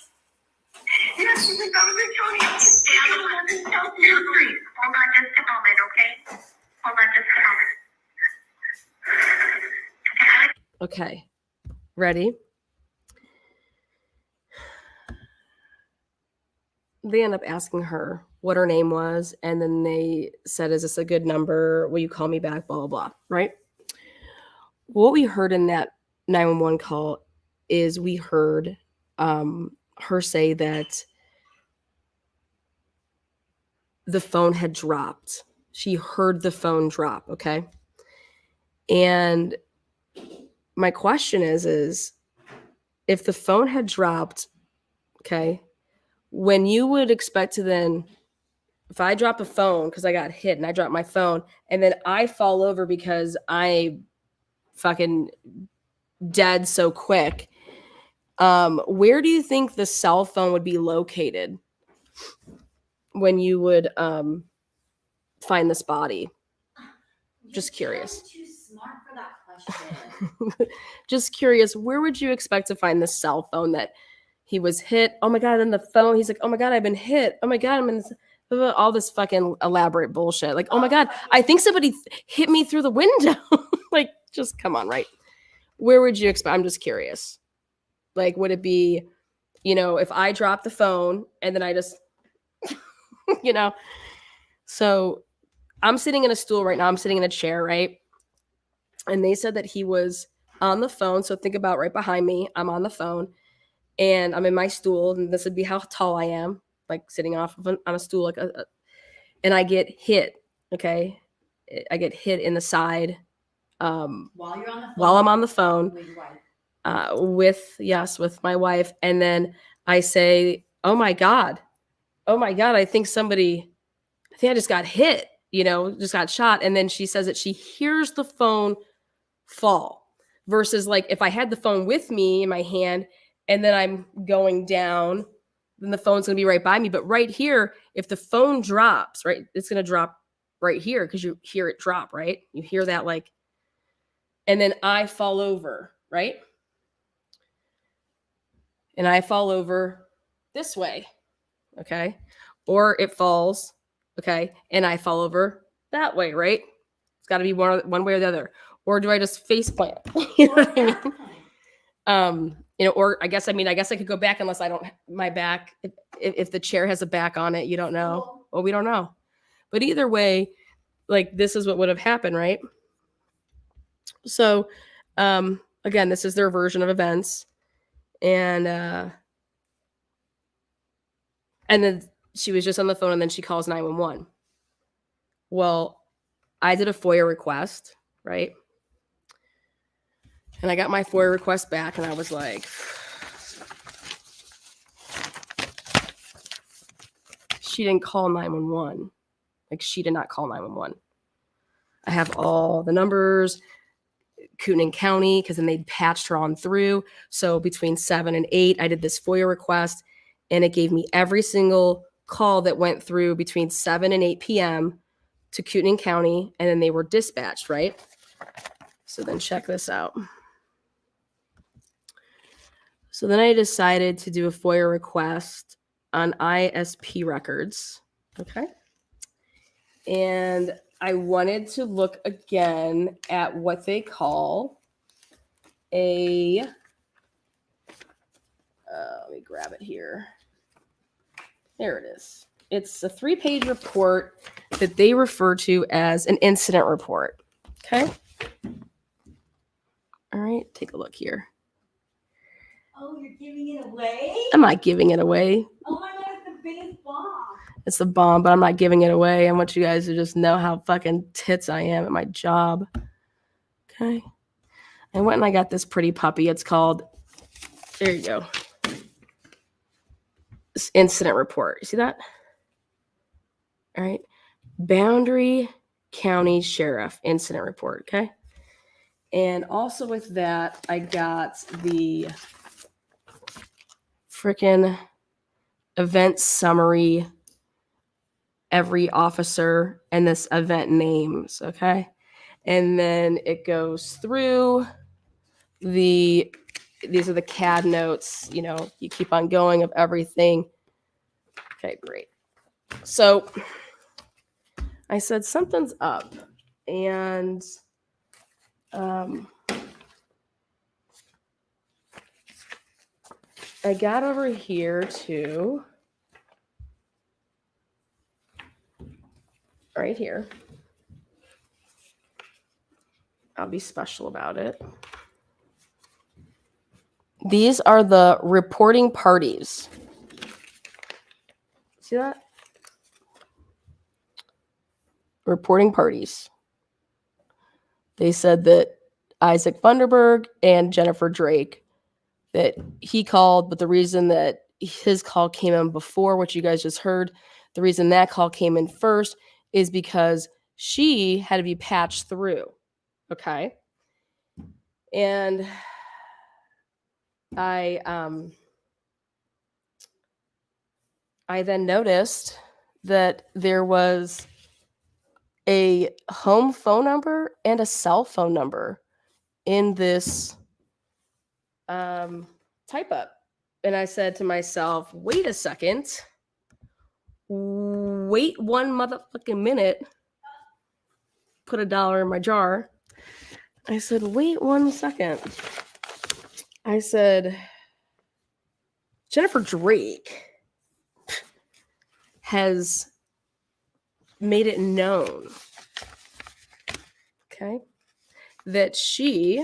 Yes, it's in Boundary County. It's down in South Main Street. Hold on just a moment, okay? Hold on just a moment. Okay. Ready? They end up asking her what her name was, and then they said, is this a good number? Will you call me back? Blah, blah, blah, right? What we heard in that 911 call is we heard her say that the phone had dropped. She heard the phone drop, okay? And my question is if the phone had dropped, okay, when you would expect to then, if I drop a phone because I got hit and I drop my phone and then I fall over because I fucking dead so quick, where do you think the cell phone would be located when you would find this body? Just curious. Too smart for that question. Just curious, where would you expect to find the cell phone that he was hit? Oh my God, and the phone, he's like, oh my God, I've been hit. Oh my God, I'm in all this fucking elaborate bullshit. Like, oh my God, I think somebody hit me through the window. Like, just come on, right? Where would you expect? I'm just curious. Like, would it be, you know, if I drop the phone and then I just, you know? So I'm sitting in a stool right now. I'm sitting in a chair, right? And they said that he was on the phone. So think about right behind me. I'm on the phone and I'm in my stool. And this would be how tall I am, like sitting off of on a stool, like and I get hit. Okay. I get hit in the side. While you're on the phone. While I'm on the phone. With your wife. With my wife. And then I say, oh my God, I think I just got hit, you know, just got shot. And then she says that she hears the phone fall, versus like if I had the phone with me in my hand and then I'm going down, then the phone's going to be right by me. But right here, if the phone drops, right, it's going to drop right here because you hear it drop, right? You hear that like, and then I fall over, right? And I fall over this way, okay? Or it falls, okay? And I fall over that way, right? It's got to be one way or the other. Or do I just face plant? You know what I mean? Or I guess I could go back unless I don't my back. If the chair has a back on it, you don't know. Well, we don't know. But either way, like this is what would have happened, right? So, again, this is their version of events, and then she was just on the phone, and then she calls 911. Well, I did a FOIA request, right? And I got my FOIA request back, and I was like, she didn't call 911. Like, she did not call 911. I have all the numbers, Kootenai County, because then they patched her on through. So between 7 and 8, I did this FOIA request, and it gave me every single call that went through between 7 and 8 p.m. to Kootenai County, and then they were dispatched, right? So then check this out. So then I decided to do a FOIA request on ISP records, okay? And I wanted to look again at what they call a, let me grab it here. There it is. It's a 3-page report that they refer to as an incident report, okay? All right, take a look here. Oh, you're giving it away? I'm not giving it away. Oh my God, it's the biggest bomb. It's the bomb, but I'm not giving it away. I want you guys to just know how fucking tits I am at my job. Okay. I went and I got this pretty puppy. It's called, there you go. This incident report. You see that? All right. Boundary County Sheriff Incident Report. Okay. And also with that, I got the freaking event summary, every officer and this event names, okay? And then it goes through these are the CAD notes, you keep on going of everything. Okay, great. So I said something's up, and I got over here to right here. I'll be special about it. These are the reporting parties. See that? Reporting parties. They said that Isaac Bunderberg and Jennifer Drake, that he called, but the reason that his call came in before what you guys just heard, the reason that call came in first is because she had to be patched through. Okay. And I then noticed that there was a home phone number and a cell phone number in this type up. And I said to myself, wait a second. Wait one motherfucking minute. Put $1 in my jar. I said, wait 1 second. I said, Jennifer Drake has made it known, okay, that she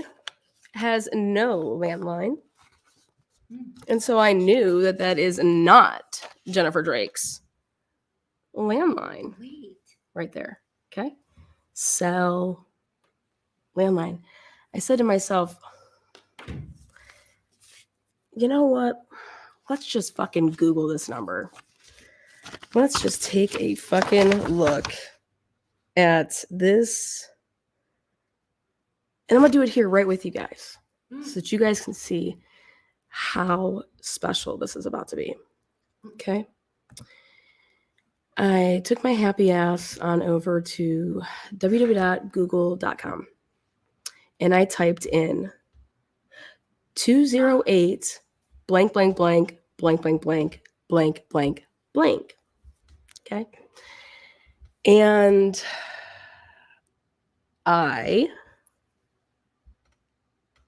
has no landline. And so I knew that that is not Jennifer Drake's landline. Wait. Right there, okay? Cell, landline. I said to myself, you know what? Let's just fucking Google this number. Let's just take a fucking look at this. And I'm going to do it here right with you guys. so that you guys can see how special this is about to be. Okay. I took my happy ass on over to www.google.com and I typed in 208 blank, blank, blank, blank, blank, blank, blank, blank, blank. Okay. And I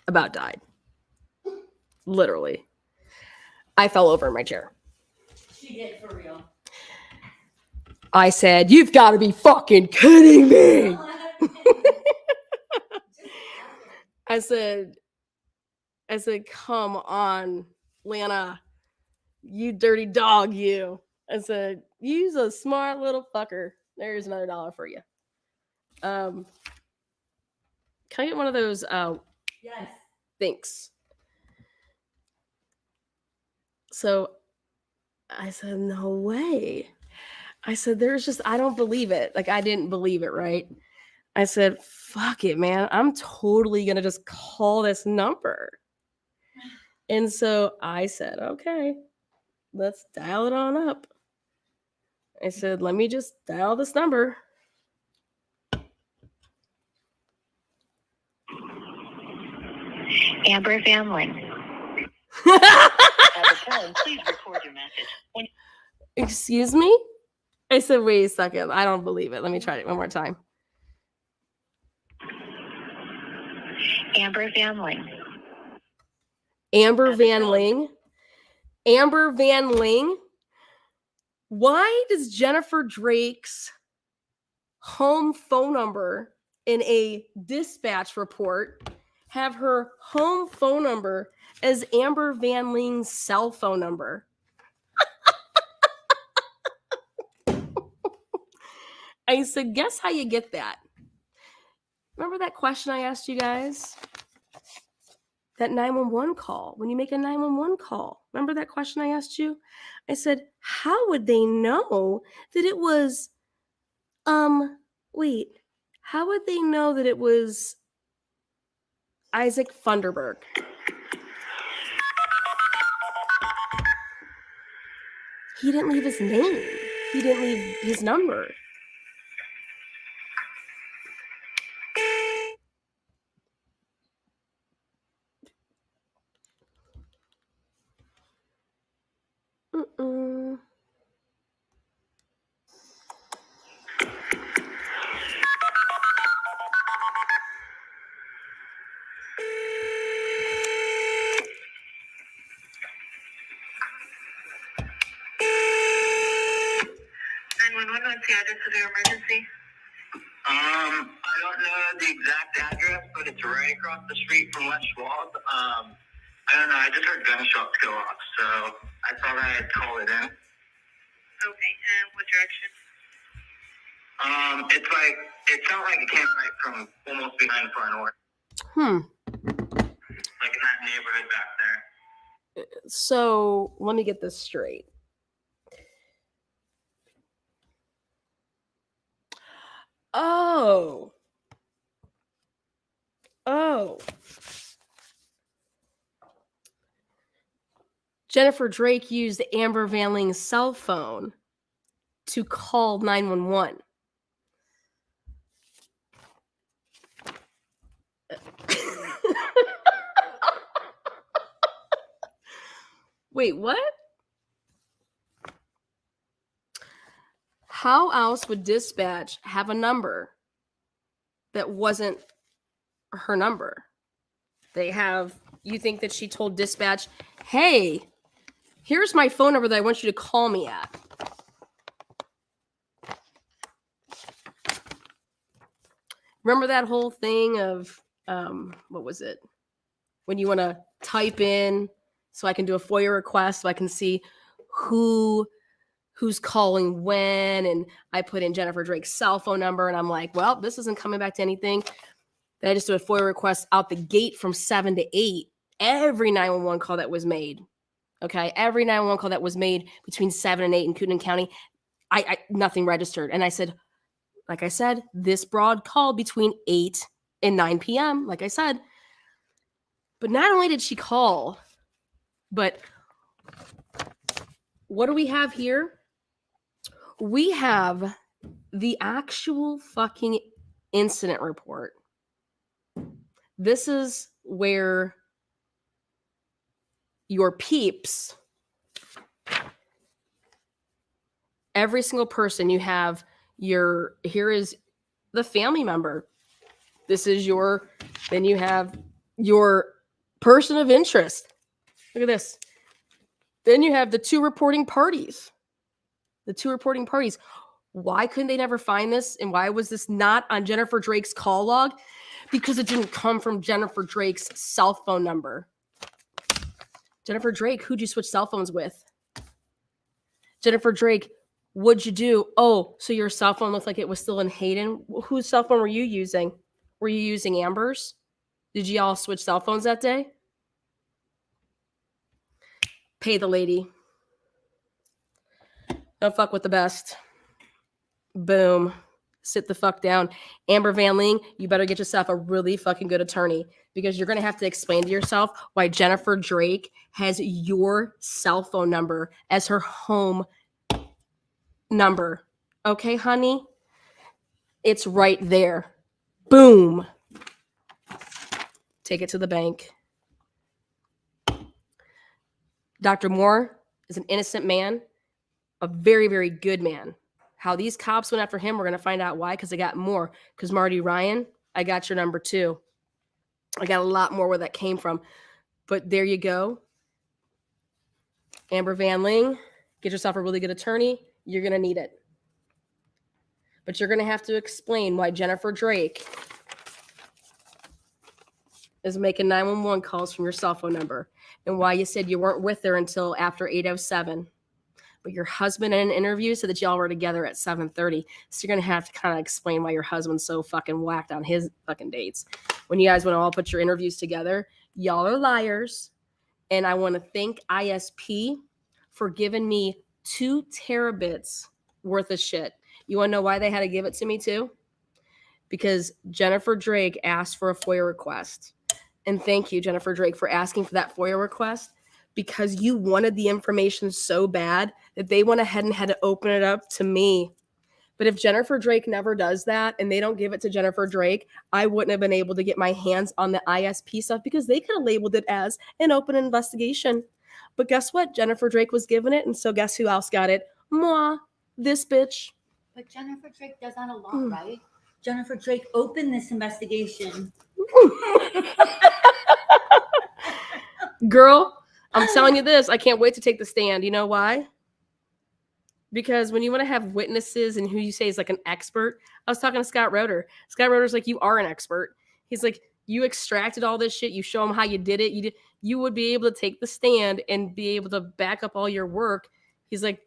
about died. Literally. I fell over in my chair. She did for real. I said, "You've got to be fucking kidding me." I said, "Come on, Lana, you dirty dog, you." I said, "You's a smart little fucker. There's another $1 for you." Can I get one of those? Yes. Thanks. So I said, "No way." I said, I don't believe it. Like, I didn't believe it, right? I said, "Fuck it, man. I'm totally going to just call this number." And so I said, "Okay, let's dial it on up." I said, "Let me just dial this number." Amber Family. At the tone, please record your message. Excuse me? I said, "Wait a second. I don't believe it. Let me try it one more time." Amber Family. Amber Van Ling. Amber Van Ling. Why does Jennifer Drake's home phone number in a dispatch report have her home phone number as Amber Van Ling's cell phone number? I said, "Guess how you get that?" Remember that question I asked you guys? That 911 call. When you make a 911 call, remember that question I asked you? I said, how would they know that it was, how would they know that it was Isaac Funderburg? He didn't leave his name. He didn't leave his number. Mm-mm. What's the address of your emergency? I don't know the exact address, but it's right across the street from West Schwab. I don't know. I just heard gunshots go off, so I thought I'd call it in. Okay, and what direction? It felt like it came right from almost behind the front door. Like in that neighborhood back there. So let me get this straight. Oh. Jennifer Drake used Amber Van Ling's cell phone to call 911. Wait, what? How else would dispatch have a number that wasn't her number? You think that she told dispatch, "Hey, here's my phone number that I want you to call me at." Remember that whole thing of, what was it? When you want to type in so I can do a FOIA request so I can see who's calling when, and I put in Jennifer Drake's cell phone number, and I'm like, well, this isn't coming back to anything. Then I just do a FOIA request out the gate from 7 to 8. Every 911 call that was made, okay? Every 911 call that was made between 7 and 8 in Coonan County, I nothing registered. And I said, like I said, this broad call between 8 and 9 p.m., like I said, But not only did she call, but what do we have here? We have the actual fucking incident report. This is where your peeps, every single person, you have here is the family member. This is then you have your person of interest. Look at this. Then you have the two reporting parties. Why couldn't they never find this? And why was this not on Jennifer Drake's call log? Because it didn't come from Jennifer Drake's cell phone number. Jennifer Drake, who'd you switch cell phones with? Jennifer Drake, what'd you do? Oh, so your cell phone looked like it was still in Hayden. Whose cell phone were you using? Were you using Amber's? Did you all switch cell phones that day? Pay the lady. Don't fuck with the best. Boom. Sit the fuck down. Amber Van Ling, you better get yourself a really fucking good attorney, because you're going to have to explain to yourself why Jennifer Drake has your cell phone number as her home number. Okay, honey? It's right there. Boom. Take it to the bank. Dr. Moore is an innocent man, a very, very good man. How these cops went after him, we're going to find out why, because they got more. Because Marty Ryan, I got your number too. I got a lot more where that came from. But there you go. Amber Van Ling, get yourself a really good attorney. You're going to need it. But you're going to have to explain why Jennifer Drake is making 911 calls from your cell phone number, and why you said you weren't with her until after 8:07. But your husband in an interview said that y'all were together at 7:30. So you're going to have to kind of explain why your husband's so fucking whacked on his fucking dates. When you guys want to all put your interviews together, y'all are liars. And I want to thank ISP for giving me 2 terabits worth of shit. You want to know why they had to give it to me too? Because Jennifer Drake asked for a FOIA request. And thank you, Jennifer Drake, for asking for that FOIA request, because you wanted the information so bad that they went ahead and had to open it up to me. But if Jennifer Drake never does that and they don't give it to Jennifer Drake, I wouldn't have been able to get my hands on the ISP stuff, because they could have labeled it as an open investigation. But guess what? Jennifer Drake was given it, and so guess who else got it? Moi, this bitch. But Jennifer Drake does that a lot, right? Jennifer Drake opened this investigation. Girl, I'm telling you this. I can't wait to take the stand. You know why? Because when you want to have witnesses and who you say is like an expert, I was talking to Scott Roeder. Scott Roeder's like, you are an expert. He's like, you extracted all this shit. You show him how you did it. You would be able to take the stand and be able to back up all your work. He's like,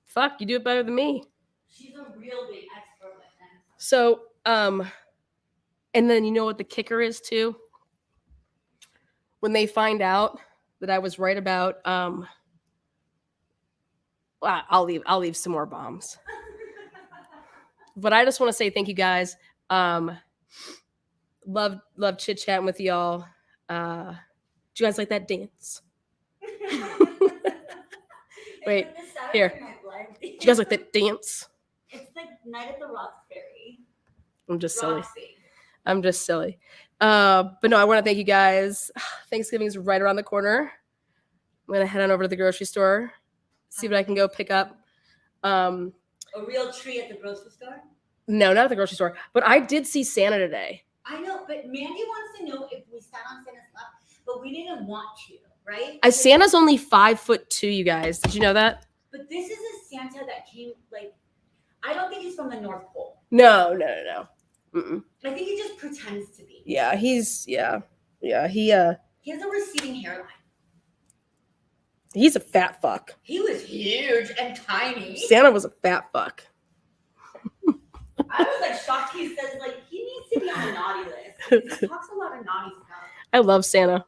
fuck, you do it better than me. She's a real big expert with him. So, and then you know what the kicker is too? When they find out that I was right about, well, I'll leave some more bombs. But I just want to say thank you guys. Love chit chatting with y'all. Do you guys like that dance? Wait, here. Do you guys like that dance? It's like Night at the Roxbury. I'm just silly. But no, I want to thank you guys. Thanksgiving is right around the corner. I'm going to head on over to the grocery store, see what I can go pick up. A real tree at the grocery store? No, not at the grocery store. But I did see Santa today. I know, but Mandy wants to know if we sat on Santa's lap, but we didn't want to, right? Santa's only 5'2", you guys. Did you know that? But this is a Santa that came, like, I don't think he's from the North Pole. No. Mm-mm. I think he just pretends to be. Yeah, he has a receding hairline. He's a fat fuck. He was huge and tiny. Santa was a fat fuck. I was like shocked. He says like he needs to be on the naughty list. He talks a lot of naughty stuff. I love Santa.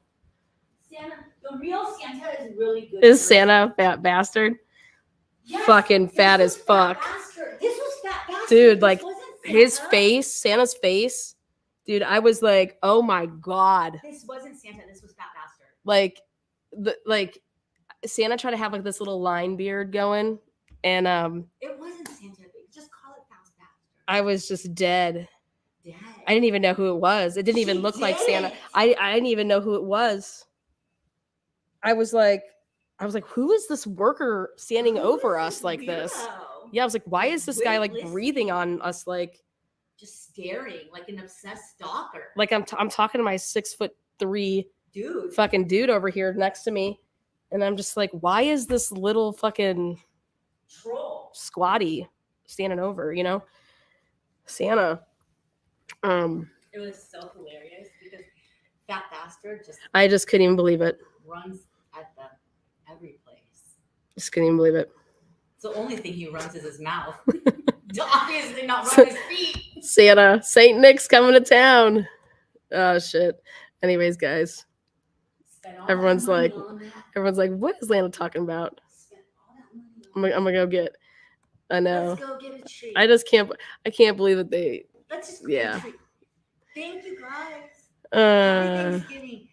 The real Santa is really good. Is Santa a fat bastard? Yes, fucking fat as fuck. This was fat bastard. Dude, like This wasn't his Santa. face, Santa's face Dude, I was like, oh my God. This wasn't Santa. This was Fat Bastard. Like Santa tried to have like this little line beard going. And It wasn't Santa. Just call it Fat Bastard. I was just dead. Dead. I didn't even know who it was. It didn't even She look like did. Santa. I didn't even know who it was. I was like, who is this worker standing over us like this? Weirdo? Yeah, I was like, why is this guy like Weightless. breathing on us Just staring like an obsessed stalker. like I'm talking to my 6'3" Dude. fucking dude over here next to me, and I'm just like, why is this little fucking Troll. squatty standing over? You know, Santa. It was so hilarious because Fat Bastard I just couldn't even believe it. runs at every place. Just couldn't even believe it. So the only thing he runs is his mouth. Obviously not run his feet. Santa, Saint Nick's coming to town. Oh shit. Anyways, guys, Spent all Everyone's that money like- on that. everyone's like, what is Lana talking about? Spent all that money on I'm gonna go get. I know. Let's go get a treat. I can't believe that they. Let's just go Yeah. get a treat. Thank you guys. Happy Thanksgiving.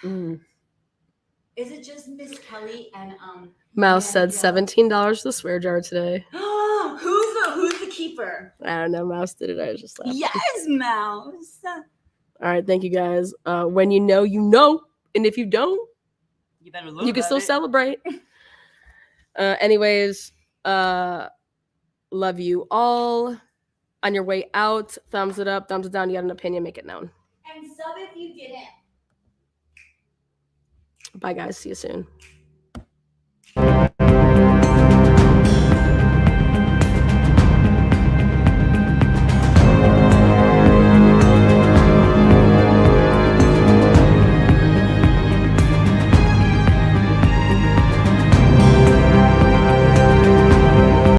Mm. Is it just Miss Kelly and Mouse Yeah, said yeah. $17 to the swear jar today. who's the keeper? I don't know. Mouse did it. I was just laughing. Yes, Mouse. All right. Thank you guys. When you know, you know. And if you don't, You better you can still celebrate. Anyways, love you all. On your way out, thumbs it up, thumbs it down. You got an opinion, make it known. And sub if you didn't. Bye, guys. See you soon.